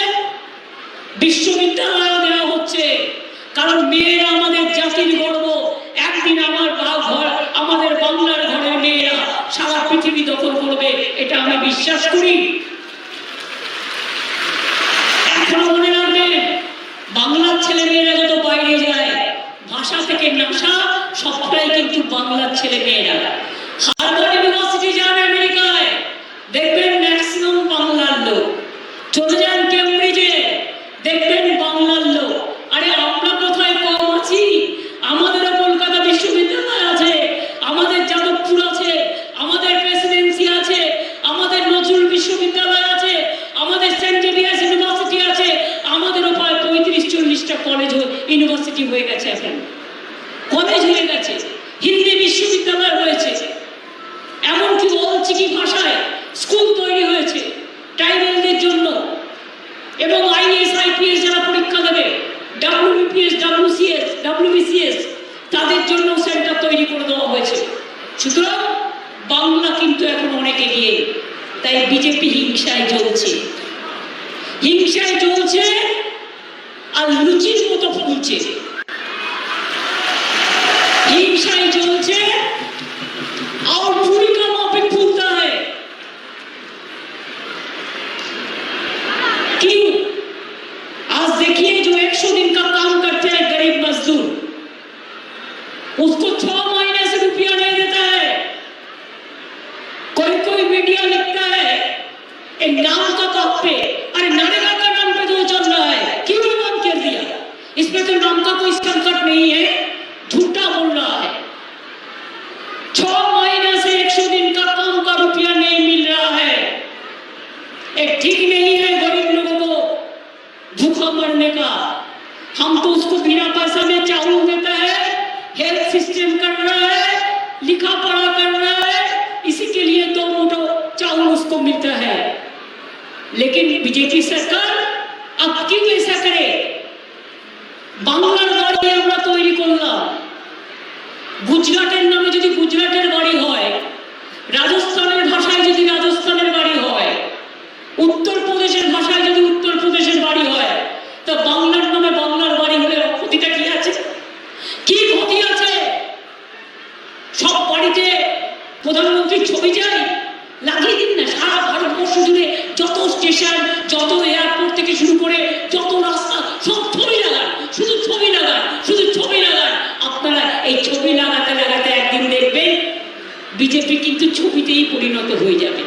বিশ্ববিদ্যালয়েও দেওয়া হচ্ছে। কারণ মেয়েরা আমাদের জাতির গর্ব। একদিন আমাদের বাংলার ঘরের মেয়েরা সারা পৃথিবী দখল করবে, এটা আমি বিশ্বাস করি। এখনো মনে রাখবেন, বাংলার ছেলে মেয়েরা যত বাইরে যায়, ভাষা থেকে নাশা সবটাই কিন্তু বাংলার ছেলে মেয়েরা। হার্ভার্ড ইউনিভার্সিটি যান আমেরিকায়, দেখবেন ম্যাক্সিমাম বাংলার লোক। চলে যান কেমব্রিজে, দেখবেন বাংলার লোক। আরে আমরা কোথায় কম আছি? আমাদেরও কলকাতা বিশ্ববিদ্যালয় আছে, আমাদের যাদবপুর আছে, আমাদের প্রেসিডেন্সি আছে, আমাদের নজরুল বিশ্ববিদ্যালয় আছে, আমাদের সেন্ট জেভিয়ার্স ইউনিভার্সিটি আছে, আমাদেরও প্রায় 35-40টা কলেজ ইউনিভার্সিটি হয়ে গেছে। এখন কলেজ হয়ে গেছে, হিন্দি বিশ্ববিদ্যালয় হয়েছে, এমনকি অলচিকি ভাষায় স্কুল তৈরি হয়েছে ট্রাইবেলদের জন্য। এবং আইএএস আইপিএস যারা পরীক্ষা দেবে, ডাব্লিউবিপিএস ডাব্লিউবিসিএস, তাদের জন্য সেন্টার তৈরি করে দেওয়া হয়েছে। সুতরাং বাংলা কিন্তু এখন অনেক এগিয়ে। তাই বিজেপি হিংসায় জ্বলছে আর লুচির মতো ফুলছে। হিংসায় জ্বলছে और पूरी का माफिक फूलता है। क्यों? आज देखिए जो 100 दिन का काम करते हैं गरीब मजदूर, उसको 6 महीने से रुपया नहीं देता है। कोई मीडिया लिखता है एक नाम का बात पे, अरे नरेगा का नाम पे तो चल रहा है, क्यों बंद कर दिया? इसमें तो नाम का कोई संकट नहीं है, झूठा बोल रहा है। 6 महीने से 100 दिन का काम का रुपया नहीं मिल रहा है। एक ठीक नहीं है गरीब लोगों को भूखा मरने का। हम तो उसको बिना पैसा में चावल देता है, हेल्थ सिस्टम कर रहा है, लिखा पढ़ा कर रहा है, इसी के लिए 2 मुठो चावल उसको मिलता है। लेकिन बीजेपी सरकार अब क्यों ऐसा करे? বাংলার বাড়ি আমরা তৈরি করলাম, গুজরাটের নামে যদি গুজরাটের বাড়ি হয়, রাজস্থানের ভাষায় যদি রাজস্থানের বাড়ি হয়, উত্তরপ্রদেশের ভাষায় যদি উত্তরপ্রদেশের বাড়ি হয়, তো বাংলার নামে বাংলার বাড়ি হলে ক্ষতিটা কি আছে? কি ক্ষতি আছে? সব বাড়িতে প্রধানমন্ত্রীর ছবি চাই, লাগিয়ে দিন না। সারা ভারতবর্ষ জুড়ে যত স্টেশন, যত এয়ারপোর্ট থেকে শুরু করে যত রাস্তা, সব ছবি লাগান, শুধু ছবি লাগান, শুধু ছবি লাগান। আপনারা এই ছবি লাগাতে লাগাতে একদিন দেখবেন বিজেপি কিন্তু ছবিতেই পরিণত হয়ে যাবে,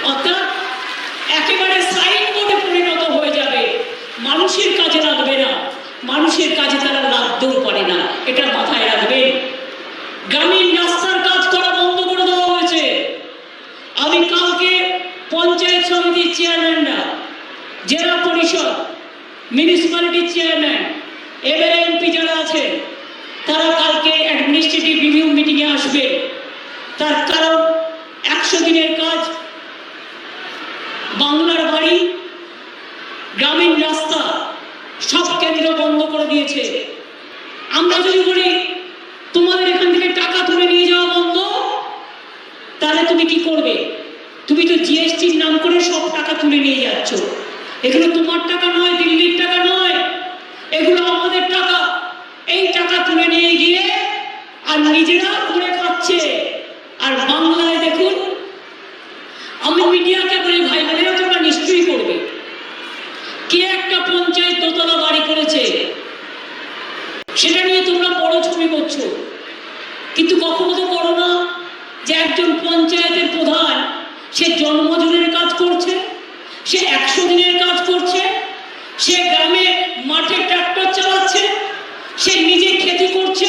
অর্থাৎ একেবারে সাইনবোর্ডে পরিণত হয়ে যাবে। মানুষের কাজে লাগবে না। মানুষ মানুষের কাজে তারা লাগতেও পারে না, এটা মাথায় রাখবেন। গ্রামীণ রাস্তার কাজ করা বন্ধ করে দেওয়া হয়েছে। আমি কালকে পঞ্চায়েত সমিতির চেয়ারম্যানরা, জেলা পরিষদ, মিউনিসিপ্যালিটির চেয়ারম্যান, এমএলএ এমপি যারা আছে তারা কালকে অ্যাডমিনিস্ট্রেটিভ রিভিউ মিটিংয়ে আসবে। তার কারণ 100 দিনের কাজ, বাংলার বাড়ি, গ্রামীণ রাস্তা সব কেন্দ্র বন্ধ করে দিয়েছে। আমরা যদি বলি তোমাদের এখান থেকে টাকা তুলে নিয়ে যাওয়া বন্ধ, তাহলে তুমি কি করবে? তুমি তো জিএসটির নাম করে সব টাকা তুলে নিয়ে যাচ্ছ। এগুলো তোমার টাকা নয়, দিল্লির টাকা নয়, এগুলো আমাদের টাকা। এই টাকা তুলে নিয়ে গিয়ে আর নিজেরা করে খাচ্ছে। আর বাংলায় দেখুন, আমি মিডিয়াকে বলি ভাই বোনেরা তোমরা নিশ্চয়ই করবে, কে একটা পঞ্চায়েত দোতলা বাড়ি করেছে সেটা নিয়ে তোমরা বড় ছবি করছো, কিন্তু কখনো তো করো না যে একজন পঞ্চায়েতের প্রধান সে জন্মজুরের কাজ করছে, সে 100 দিনের কাজ করছে, সে গ্রামে মাঠে ট্রাক্টর চালাচ্ছে, সে নিজে খেতি করছে।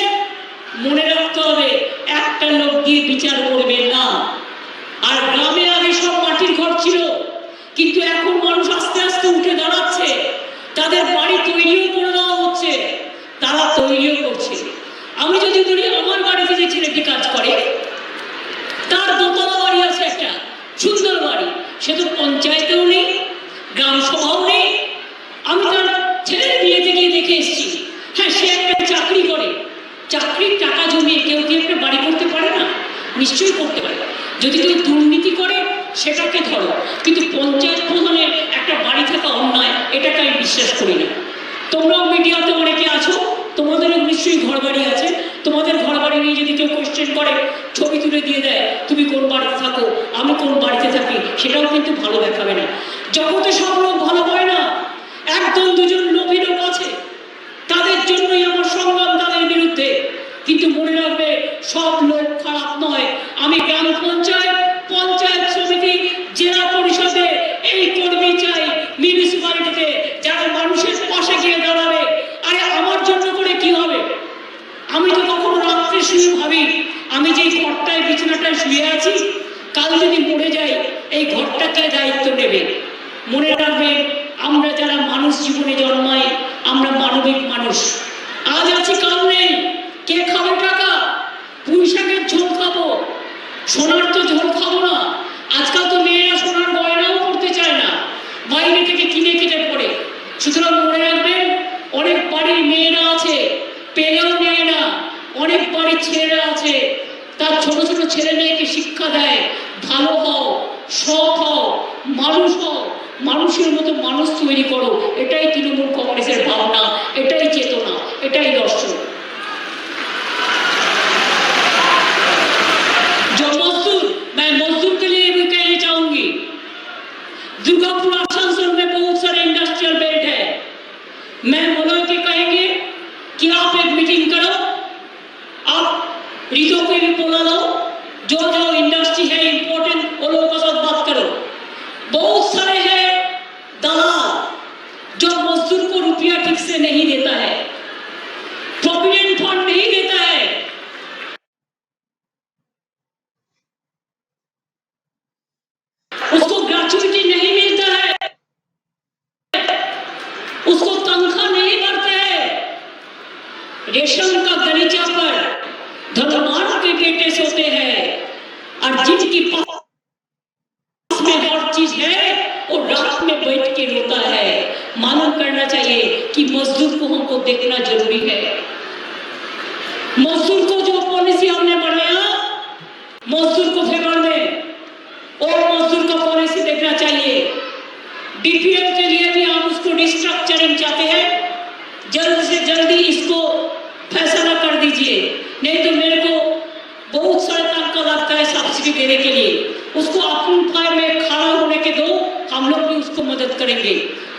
মনে রাখতে হবে, একটা লোক দিয়ে বিচার করবে না। আর গ্রামে আগে সব মাটির ঘর ছিল, কিন্তু এখন মানুষ আস্তে আস্তে উঠে দাঁড়াচ্ছে, তাদের বাড়ি তৈরিও করে দেওয়া হচ্ছে, তারা তৈরিও করছে। আমি যদি বলি আমার বাড়িতে যে ছেলেটি কাজ করে তার দোতলা বাড়ি আছে, একটা সুন্দর বাড়ি, সে তো পঞ্চায়েতেও নেই, গ্রাম সভাও নেই। আমি তার ছেলের বিয়েতে গিয়ে দেখে এসেছি। হ্যাঁ, সে একটা চাকরি করে, চাকরির টাকা জমিয়ে কেউ কি একটা বাড়ি করতে পারে না? নিশ্চয়ই করতে পারে। যদি কেউ দুর্নীতি করে সেটাকে ধরো, কিন্তু পঞ্চায়েত প্রধানের একটা বাড়ি থাকা অন্যায়, এটাকে আমি বিশ্বাস করি না। তোমরাও মিডিয়াতে অনেকে আছো, তোমাদেরও নিশ্চয়ই ঘর বাড়ি আছে। তোমাদের ঘর বাড়ি নিয়ে যদি কেউ কোয়েশ্চেন করে, ছবি তুলে দিয়ে দেয় তুমি কোন বাড়িতে থাকো, আমি কোন বাড়িতে থাকি, সেটাও কিন্তু ভালো দেখাবে না। জগতে সব লোক ভালো হয় না, একদম দুজন লোভী লোক আছে, তাদের জন্যই আমার সংগ্রাম তাদের বিরুদ্ধে। কিন্তু মনে রাখবে, সব লোক খারাপ নয়। আমি গ্রাম পঞ্চায়েত, পঞ্চায়েত সমিতি, জেলা পরিষদে এই কর্মী চাই, মিউনিসিপ্যালিটিতে যারা মানুষের পাশে গিয়ে দাঁড়াবে। আরে আমার জন্য করে কি হবে? আমি তো কখনো রাত্রে শুয়ে ভাবি, আমি যে ঘরটায় বিছানাটায় শুয়ে আছি, কাল যদি মরে যাই এই ঘরটাকে দায়িত্ব নেবে। মনে রাখবে, আমরা যারা মানুষ জীবনে জন্মাই, আমরা মানবিক মানুষ। আজ আছি কাল নেই, কে খাবে টাকা? পুঁই শাকের ঝোল খাবো, সোনার তো ঝোল খাবো না। আজকাল তো মেয়েরা সোনার গয়নাও করতে চায় না, বাইরে থেকে কিনে কেটে পড়ে। সুতরাং মনে রাখবেন, অনেক বাড়ির মেয়েরা আছে পেলেও নেয় না, অনেক বাড়ির ছেলেরা আছে তার ছোট ছোট ছেলে মেয়েকে শিক্ষা দেয়, ভালো হও, সৎ হও, মানুষ হও, মানুষের মতো মানুষ তৈরি করো। এটাই তৃণমূল কংগ্রেসের ভাবনা, এটাই চেতনা, এটাই দর্শন। जो मजदूर, मैं मजदूर के लिए भी कहना चाहूंगी, दुर्गापुर आसनसोल में बहुत सारे इंडस्ट्रियल बेल्ट है। मैं बोलो कि कहेंगे कि आप एक मीटिंग करो, आप रीतो को भी बोला लो, जो जो इंडस्ट्री है इंपॉर्टेंट वो लोगों के साथ बात करो। बहुत सारे हैं दलाल जो मजदूर को रुपया ठीक से नहीं देता है, प्रोविडेंट फंड नहीं देता है, उसको ग्रेचुइटी नहीं मिलता है, उसको तनख्वाह नहीं बढ़ते है। रेशम का गलीचा पर धनवान के बेटे सोते हैं, और जिनकी पास में हर चीज है वो रात में बैठ के रोता है। मालूम करना चाहिए कि मजदूर को हमको देखना जरूरी है। मजदूर को जो पॉलिसी हमने बनाया मजदूर को फेवर में, और मजदूर का पॉलिसी देखना चाहिए। डीपीएफ के लिए भी हम उसको रिस्ट्रक्चरिंग चाहते हैं, जल्द से जल्दी इसको फैसला कर दीजिए, नहीं तो मेरे को बहुत सारा तनख्वाह लगता है सब्सिडी देने के लिए। उसको अपने पाए में खड़ा होने के दो, हम लोग भी उसको मदद करेंगे।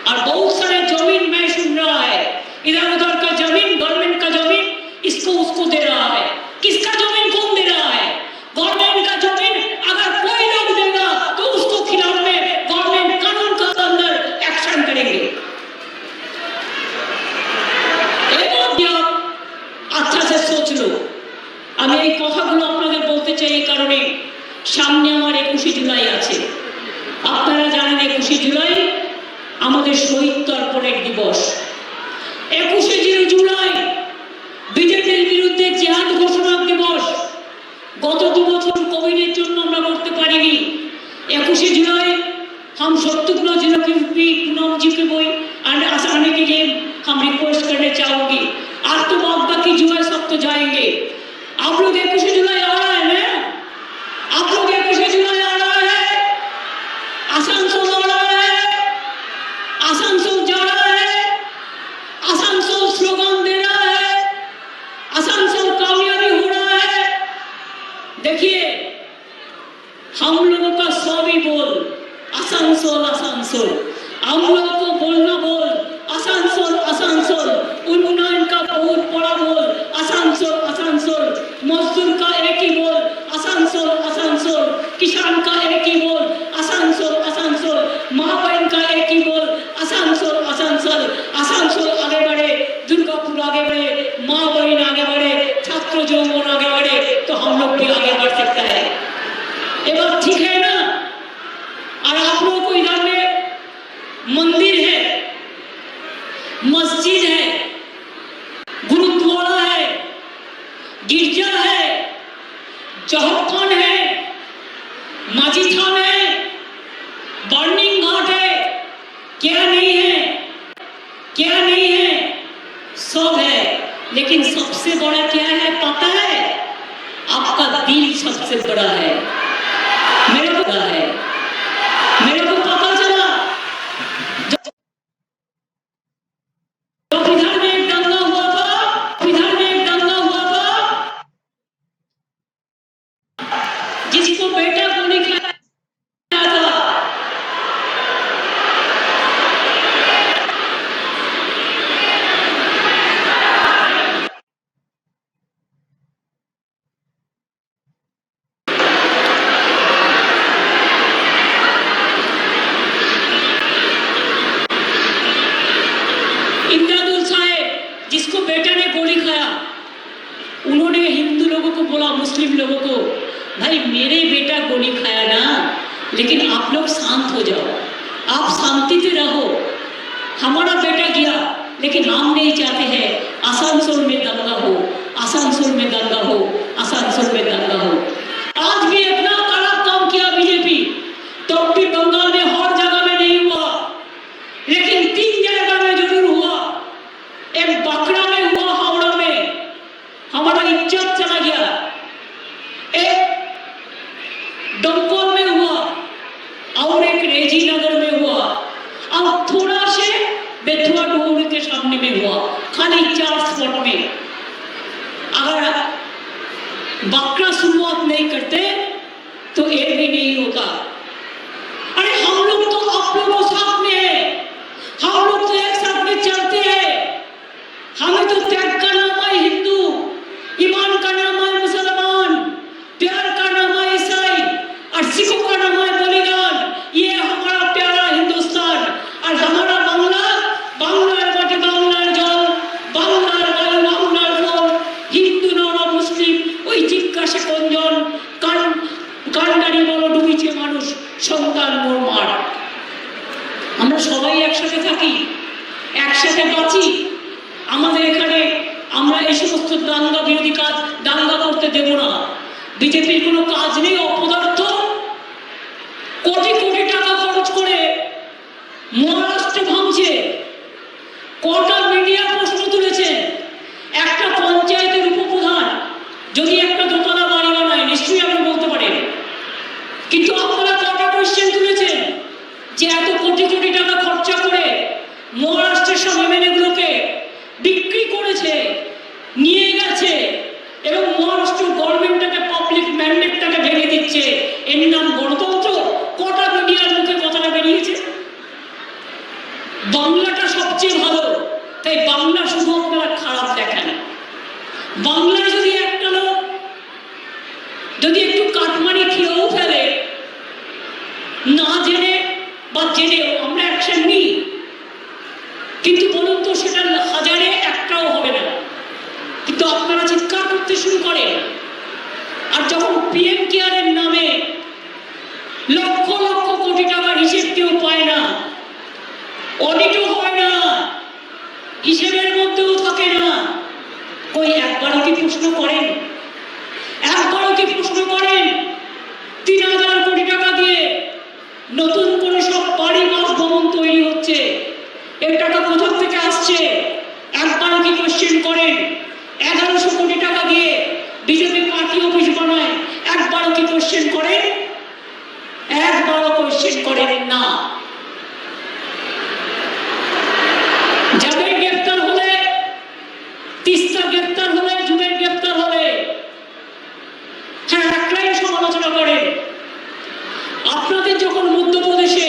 और बहुत सारे जमीन मैं सुन रहा है, इधर उधर का जमीन, गवर्नमेंट का जमीन इसको उसको दे रहा है। किसका जमीन कौन दे रहा है? गवर्नमेंट का जमीन अगर कोई लोग देगा तो उसको खिलाफ में गवर्नमेंट कानून के अंदर एक्शन करेंगे। सोचलो। আমি এই কথাগুলো আপনাদের বলতে চাই এই কারণে, সামনে আমার 21শে জুলাই আছে। আপনারা জানেন 21শে জুলাই আমাদের শহীদ তর্পণের দিবস। 21শে জুলাই বিজেপির বিরুদ্ধে জিহাদ ঘোষণার দিবস। গত 2 বছর কোভিডের জন্য আমরা করতে পারিনি। 21शे जुलाई हम 70 जिलों की पूनम जी के बोई आने के लिए हम रिक्वेस्ट करने चाहूंगी। आज तो बाद बाकी जो है सब तो जाएंगे। आप लोग 21शे जुलाई आ रहा है ना? आप लोग 21शे जुलाई आ रहा है? आसनसोल आ रहा है? आसनसोल जा रहा है? आसनसोल स्लोगन दे रहा है? आसनसोल कामयाबी हो रहा है? देखिए, हम लोगों का 100 भी बोल आसनसोल आसनसोल, हम लोगों को बोलना बोल आसनसोल आसनसोल, उन्नयन का बहुत बड़ा बोल आसनसोल आसनसोल, मजदूर का एक ही बोल आसनसोल आसनसोल, किसान का एक ही बोल आसनसोल आसनसोल, माँ बहन का एक ही बोल आसनसोल आसनसोल। आसनसोल आगे बढ़े, दुर्गापुर आगे बढ़े, माँ बहन आगे बढ़े, छात्र जौवन आगे बढ़े, तो हम लोग भी आगे बढ़ सकता है। ये बात ठीक है ना? और आप लोगों को इधर में मंदिर है, मस्जिद है, गुरुद्वारा है, गिरजा है, जहर खान है, माजी थान है, बर्निंग घाट है, क्या नहीं है? क्या नहीं है? सब है। लेकिन सबसे बड़ा क्या है पता है? आपका दिल सबसे बड़ा है। मेरे को पता है, मेरे को पता चला जब इधर में एक दंगा हुआ था, इधर में एक दंगा हुआ था, जिसको बेटा गोली खाया था, इमदादुल साहेब जिसको बेटा ने गोली खाया, उन्होंने हिंदू लोगों को बोला, मुस्लिम लोगों को, भाई मेरे बेटा गोली खाया ना, लेकिन आप लोग शांत हो जाओ, आप शांति से रहो। हमारा बेटा गया, लेकिन हम नहीं चाहते हैं आसनसोल में दंगा हो, आसनसोल में दंगा हो, आसनसोल में दंगा हो। आज भी इतना बड़ा काम किया बीजेपी, तो भी बंगाल में हर जगह में नहीं हुआ, लेकिन 3 जगह में जरूर हुआ। एक बांकुड़ा में हुआ, हावड़ा में हमारा इज्जत चला गया, एक डमकोल में हुआ, और एक रेजी नगर में हुआ, और थोड़ा से बेथुआ डोंगरी के सामने में हुआ। खाली 4 स्पॉट में। अगर बांकुड़ा शुरुआत नहीं करते तो एक भी नहीं होगा। अरे हम लोग तो आप लोगों साथ में है, हम लोग तो एक साथ में चलते हैं। हमें तो त्याग का नाम है हिंदू, ईमान का नाम है मुसलमान, प्यार का नाम है ईसाई, और सिखों का नाम है बलिदान। ये हमारा प्यारा हिंदुस्तान। और हमारा বাংলার মাটি, বাংলার জল, বাংলার বায়ু, বাংলার ফল, হিন্দু নর মুসলিম ওই জিজ্ঞাসা কোনজন, কান্ডারি বড় ডুবিছে মানুষ, সন্তান মোর মার। আমরা সবাই একসাথে থাকি, একসাথে বাঁচি। আমাদের এখানে আমরা এই সমস্ত দাঙ্গা বিরোধী কাজ, দাঙ্গা করতে দেব না। বিজেপির কোনো কাজ নেই, অপদার্থ কোটি কোটি টাকা খরচ করে মহারাষ্ট্র ভাঙছে। কটা মিডিয়া প্রশ্ন তুলেছে, একটা পঞ্চায়েতের উপপ্রধান যদি একটা দোতলা বাড়ি বানায় নিশ্চয়ই আপনি বলতে পারেন, কিন্তু আপনারা কটা কোয়েশ্চেন তুলেছেন যে এত কোটি কোটি টাকা খরচা করে মহারাষ্ট্রের সব এমএলএগুলোকে বিক্রি করেছে, নিয়ে গেছে, এবং মহারাষ্ট্র গভর্নমেন্টটাকে পাবলিক ম্যান্ডেটটাকে ভেঙে দিচ্ছে, এর নাম গণতন্ত্র? কটা মিডিয়ার মুখে কথাটা বেরিয়েছে? প্রশ্ন করেন? একবারও কি প্রশ্ন করেন ৩,০০০ কোটি টাকা দিয়ে নতুন করে সব বাড়ি বাসভবন তৈরি হচ্ছে, এর টাকা কোথা থেকে আসছে? একবারও কি কোশ্চেন করেন? ১১০০ কোটি টাকা দিয়ে বিজেপি পার্টি অফিস বানায়, একবারও কি কোশ্চেন করেন? একবারও কোশ্চেন করেন না। যাদের গ্রেপ্তার হলে, তিস্তা গ্রেপ্তার হলে, জুবের গ্রেপ্তার হলে, হ্যাঁ একটাই সমালোচনা করেন। আপনাদের যখন মধ্যপ্রদেশে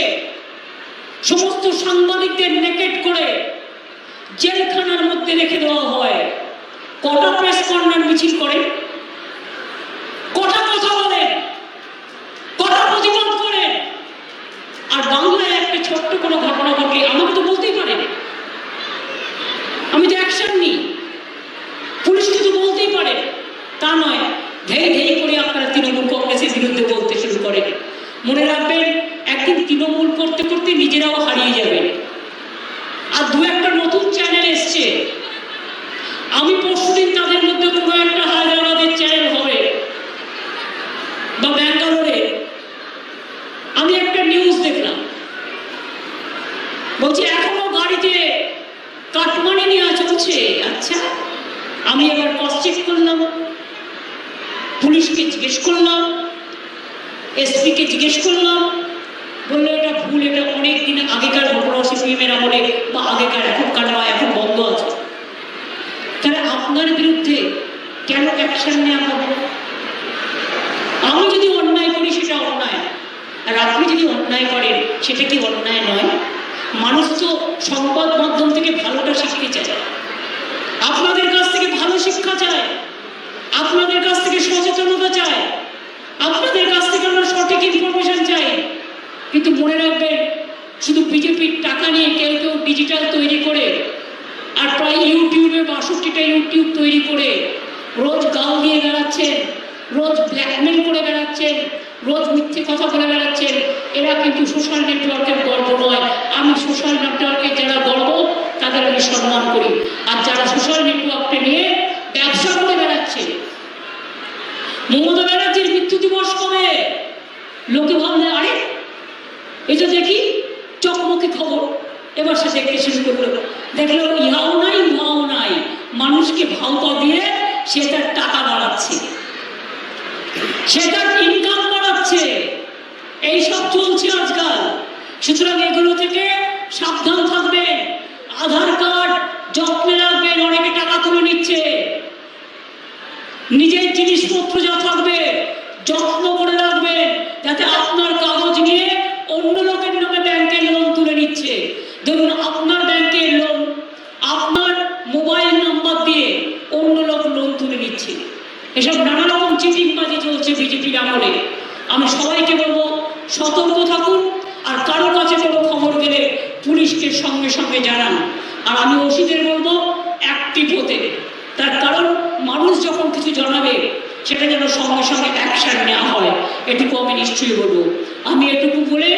সমস্ত সাংবাদিকদের নেকেট করে জেলখানার মধ্যে রেখে দেওয়া হয়, কটা প্রেস কর্নার মিছিল করেন? কটা কথা বলেন? কটা প্রতিবাদ করেন? আর বাংলায় একটা ছোট্ট কোনো ঘটনা ঘটে আমাকে তো বলতেই পারেন, আমি তো অ্যাকশন নিই, পুলিশকে তো বলতেই পারে। তা নয়, ধেই ধেই করে আপনারা তৃণমূল কংগ্রেসের বিরুদ্ধে বলতে শুরু করেন। মনে রাখবেন, একদিন তৃণমূল করতে করতে নিজেরাও হারিয়ে যাবেন। আর দু একটা নতুন চ্যানেল এসছে, আমি পরশুদিন তাদের মধ্যে কোনো একটা হায়দ্রাবাদের চ্যানেল হবে বা ব্যাঙ্গালোরে, আমি একটা নিউজ দেখলাম, বলছি এখনো গাড়িতে কাটমানি নেওয়া চলছে। আচ্ছা, আমি এবার ক্রস চেক করলাম, পুলিশকে জিজ্ঞেস করলাম, এসপিকে জিজ্ঞেস করলাম, বললো এটা ভুল, এটা অনেক দিন আগেকার ঘটনা, সিপিএমের আমলে বা আগেকার, এখনকার নয়, এখন বন্ধ আছে। তাহলে আপনার বিরুদ্ধে কেন অ্যাকশন নেওয়া হবে? আমি যদি অন্যায় করি সেটা অন্যায়, আর আপনি যদি অন্যায় করেন সেটা কি অন্যায় নয়? মানুষ তো সংবাদ মাধ্যম থেকে ভালোটা শিখতে চায়, আপনাদের কাছ থেকে ভালো শিক্ষা চায়, আপনাদের কাছ থেকে সচেতনতা চায়, আপনাদের কাছ থেকে আমরা সঠিক ইনফরমেশন চাই। কিন্তু মনে রাখবেন, শুধু বিজেপির টাকা নিয়ে কেউ কেউ ডিজিটাল তৈরি করে আর প্রায় ইউটিউবে ৬২টা ইউটিউব তৈরি করে রোজ গাল দিয়ে বেড়াচ্ছেন, রোজ ব্ল্যাকমেল করে বেড়াচ্ছেন, রোজ মিথ্যে কথা বলে বেড়াচ্ছেন। এরা কিন্তু সোশ্যাল নেটওয়ার্কের গর্ব নয়। আমি সোশ্যাল নেটওয়ার্কে যারা গর্ব তাদের আমি সম্মান করি, আর যারা সোশ্যাল নেটওয়ার্ককে নিয়ে ব্যবসা করে বেড়াচ্ছে। মমতা ব্যানার্জির মৃত্যু দিবস কবে? লোকে ভাবলে আরে এটা দেখি চকমকে খবর, এবার সে দেখতে শুরু করলো, দেখলো ইহাও নাই উহাও নাই, মানুষকে ভাওতা দিয়ে সে তার টাকা বাড়াচ্ছে, সে তার ইনকাম বাড়াচ্ছে, এইসব চলছে আজকাল। সুতরাং এগুলো থেকে সাবধান থাকবেন। আধার কার্ড যত্নে রাখবেন, অনেকে টাকা তুলে নিচ্ছে। নিজের জিনিসপত্র যা থাকবে যত্ন করে রাখবেন, যাতে আপনার কাগজ নিয়ে অন্য লোকের নামে ব্যাংকের লোন তুলে নিচ্ছে। ধরুন আপনার ব্যাংকের লোন আপনার মোবাইল নাম্বার দিয়ে অন্য লোক লোন তুলে নিচ্ছে। এসব নানা রকম চিটিংবাজি চলছে বিজেপির আমলে। আমি সবাইকে বলবো সতর্ক থাকুন, আর কারো কাছে কোনো খবর গেলে পুলিশকে সঙ্গে সঙ্গে জানান। আর আমি ওসিদের বলবো অ্যাক্টিভ হতে, তার কারণ মানুষ যখন কিছু জানাবে সেটা যেন সঙ্গে সঙ্গে অ্যাকশন নেওয়া হয়, এটুকু আমি নিশ্চয়ই বলবো। আমি এটুকু বলে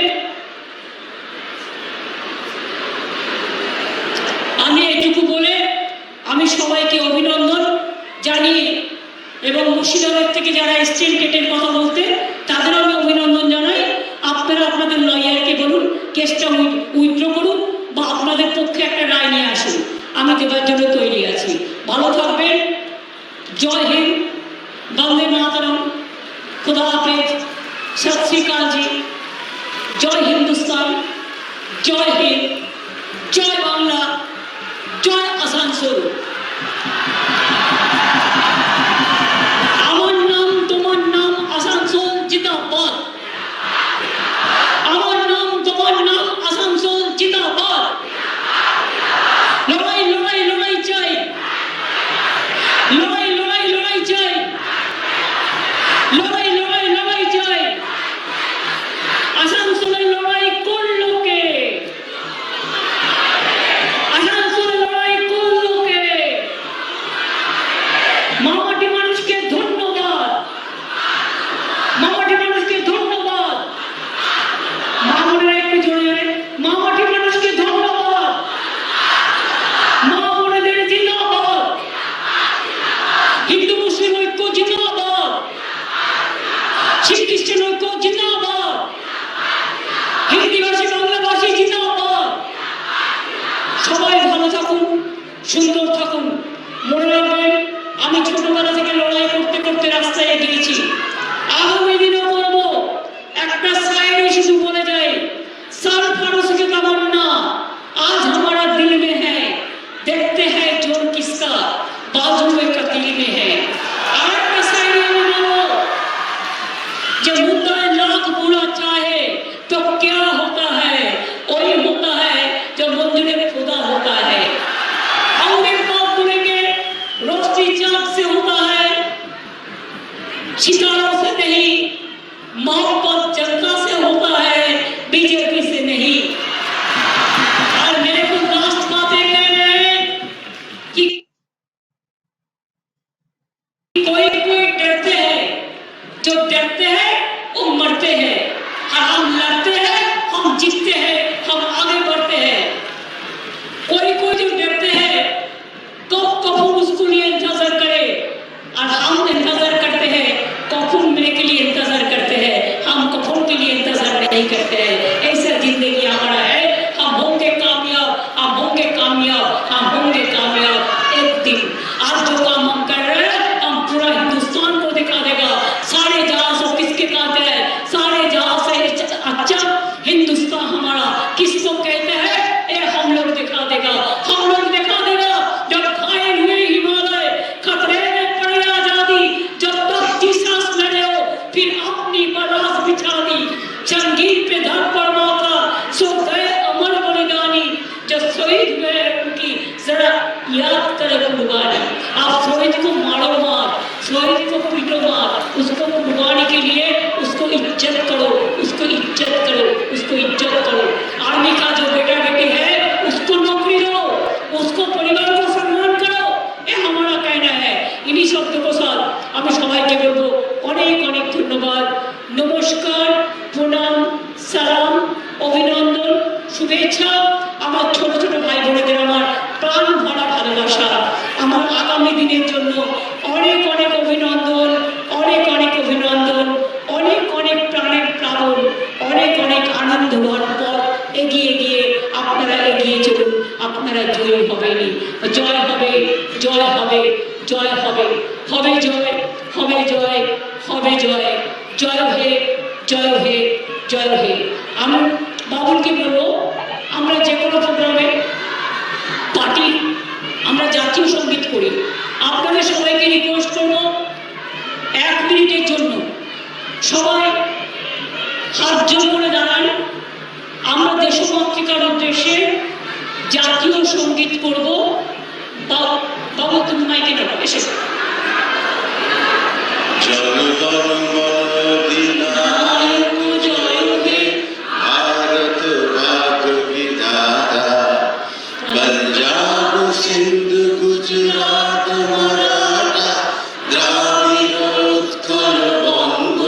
আমি সবাইকে অভিনন্দন জানিয়ে, এবং মুর্শিদাবাদ থেকে যারা এসছেন কেটের কথা বলতে তাদেরও আমি অভিনন্দন জানাই। আপনারা আপনাদের লয়ারকে বলুন কেসটা উইথড্র করুন, বা আপনাদের পক্ষে একটা রায় নিয়ে আসুন, আমি দেবার জন্য তৈরি আছি। ভালো থাকবেন। জয় হিন্দ, বন্দে মাতরম, खुदा हाफिज, सत श्री अकाल जी, जय हिंदुस्तान, जय हिंद, जय बांग्ला, जय आसानसोल। আমার নাম তোমার নাম আসানসোল জিন্দাবাদ, আমার নাম তোমার নাম আসানসোল জিন্দাবাদ। লড়াই লড়াই লড়াই চাই, লড়াই লড়াই লড়াই চাই, লড়াই লড়াই লড়াই চাই। আসানসোলের লড়াই করলো কে? আসানসোলের লড়াই করলো কে? মামাটি মানুষকে ধন্যবাদ, মামাটি মানুষকে ধন্যবাদ। মামুনেরা একটু জোরে জোরে, মামাটি মানুষকে ধন্যবাদ, মা বোনেদের জিন্দাবাদ। হিন্দু মনে রাখবেন, আমি ছোটবেলা থেকে লড়াই করতে করতে রাস্তায় গিয়েছি, আগামী দিনে বলবো। একটা শায়রি শুধু বলে যায়, सरफरोश के तमन्ना आज हमारा दिल में है, देखते हैं जोर किसका बाजू में कतील में है। और একটা শায়রি আমি বলবো, जब मुद्दा लाख बुरा चाहे तो क्या होता है, वही होता है जो मंजूर खुदा होता है। और एक बात बोलेंगे, रोशनी चाँद से होता है, सितारों से नहीं, मोहब्बत जनता से होता है, बीजेपी से नहीं। और मेरे को लास्ट बातें कह रहे हैं कि कोई कोई डरते हैं, जो डरते हैं वो मरते हैं, और हम लड़ते हैं, हम जीतते हैं, हम आगे बढ़ते हैं। कोई कोई जो डरते हैं कब कपूर उसको लिए इंतजार करे, और हम इंतजार करते हैं कपूर मिलने के लिए इंतजार करते हैं, हम कपूर के लिए इंतजार नहीं करते हैं। ऐसा जिंदगी हमारा है, हम होंगे कामयाब, हम होंगे कामयाब, हम होंगे कामयाब एक दिन। आज जो काम हम कर रहे हैं, हम पूरा हिंदुस्तान को दिखा देगा सारे जहां से किसके कहते हैं, सारे जहां से अच्छा हिंदुस्तान हमारा किसको कहते हैं, ये हम लोग दिखा देगा, हम लोग दिखा देगा। जब घायल हुए हिमालय, खतरे में पड़े आजादी, जब तक की सांस लड़े हो, फिर अपनी बरात बिछा दी, जंगीर पे धर पर माता सो गए अमर बलिदानी, जो शहीद हुए उनकी जरा याद करे कुर्बानी। आप शहीद को मारो मत, शहीद को पीटो मत, उसको कुर्बानी के लिए उसको इज्जत करो, उसको इज्जत करो, उसको इज्जत करो। आर्मी का जो बेटा बेटी है उसको नौकरी दो, उसको परिवार को सम्मान करो, ये हमारा कहना है। इन्हीं शब्दों के साथ আমি সবাইকে বলবো অনেক অনেক ধন্যবাদ, নমস্কার, প্রণাম, সালাম, অভিনন্দন, শুভেচ্ছা। আমার ছোট ছোট ভাই বোনেদের আমার প্রাণ ভরা ভালোবাসা। আমার আগামী দিনের জন্য অনেক অনেক অভিনন্দন, অনেক অনেক অভিনন্দন, অনেক অনেক প্রাণের প্লাবন, অনেক অনেক আনন্দ হওয়ার পর এগিয়ে গিয়ে আপনারা এগিয়ে চলুন, আপনারা জয়ী হবেনই। জয় হবে, জয় হবে, জয় হবে, হবে জয়, হবে জয়, হবে জয়, জয় হে, জয় হে, জয় হে। আমি বাবুলকে বলবো, আমরা যে কোনো প্রোগ্রামে পার্টি আমরা জাতীয় সঙ্গীত করি, আপনাদের সবাইকে রিকোয়েস্ট করবো 1 মিনিটের জন্য সবাই হাত জোর করে দাঁড়ান। আমরা দেশমাতৃকার উদ্দেশ্যে জাতীয় সঙ্গীত করব। বাবু তুমি মাইকে দাও, এসে सिंध गुजरात मराठा द्राविड़ उत्कल बंग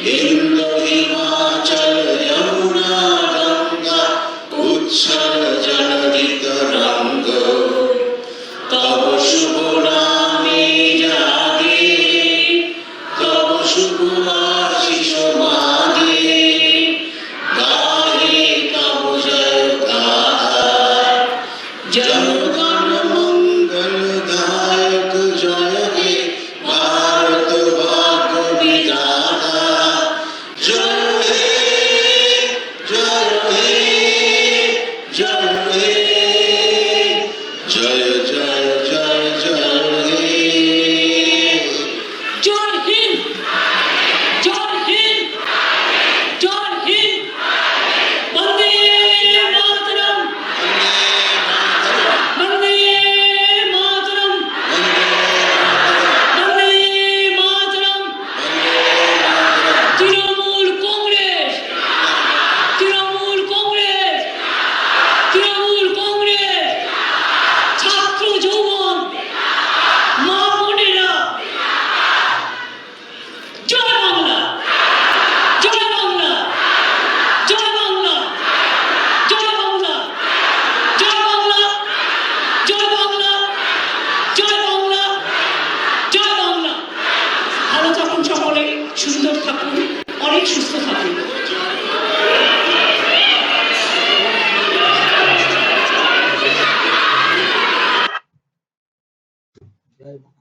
हिंद हिमाचल यमुना गंगा उच्छल जलधित रंग तब शुभ नामे जागे तब शुभ आशीष मागे गाहे तब जय गाथा जनगण मंगल जय मां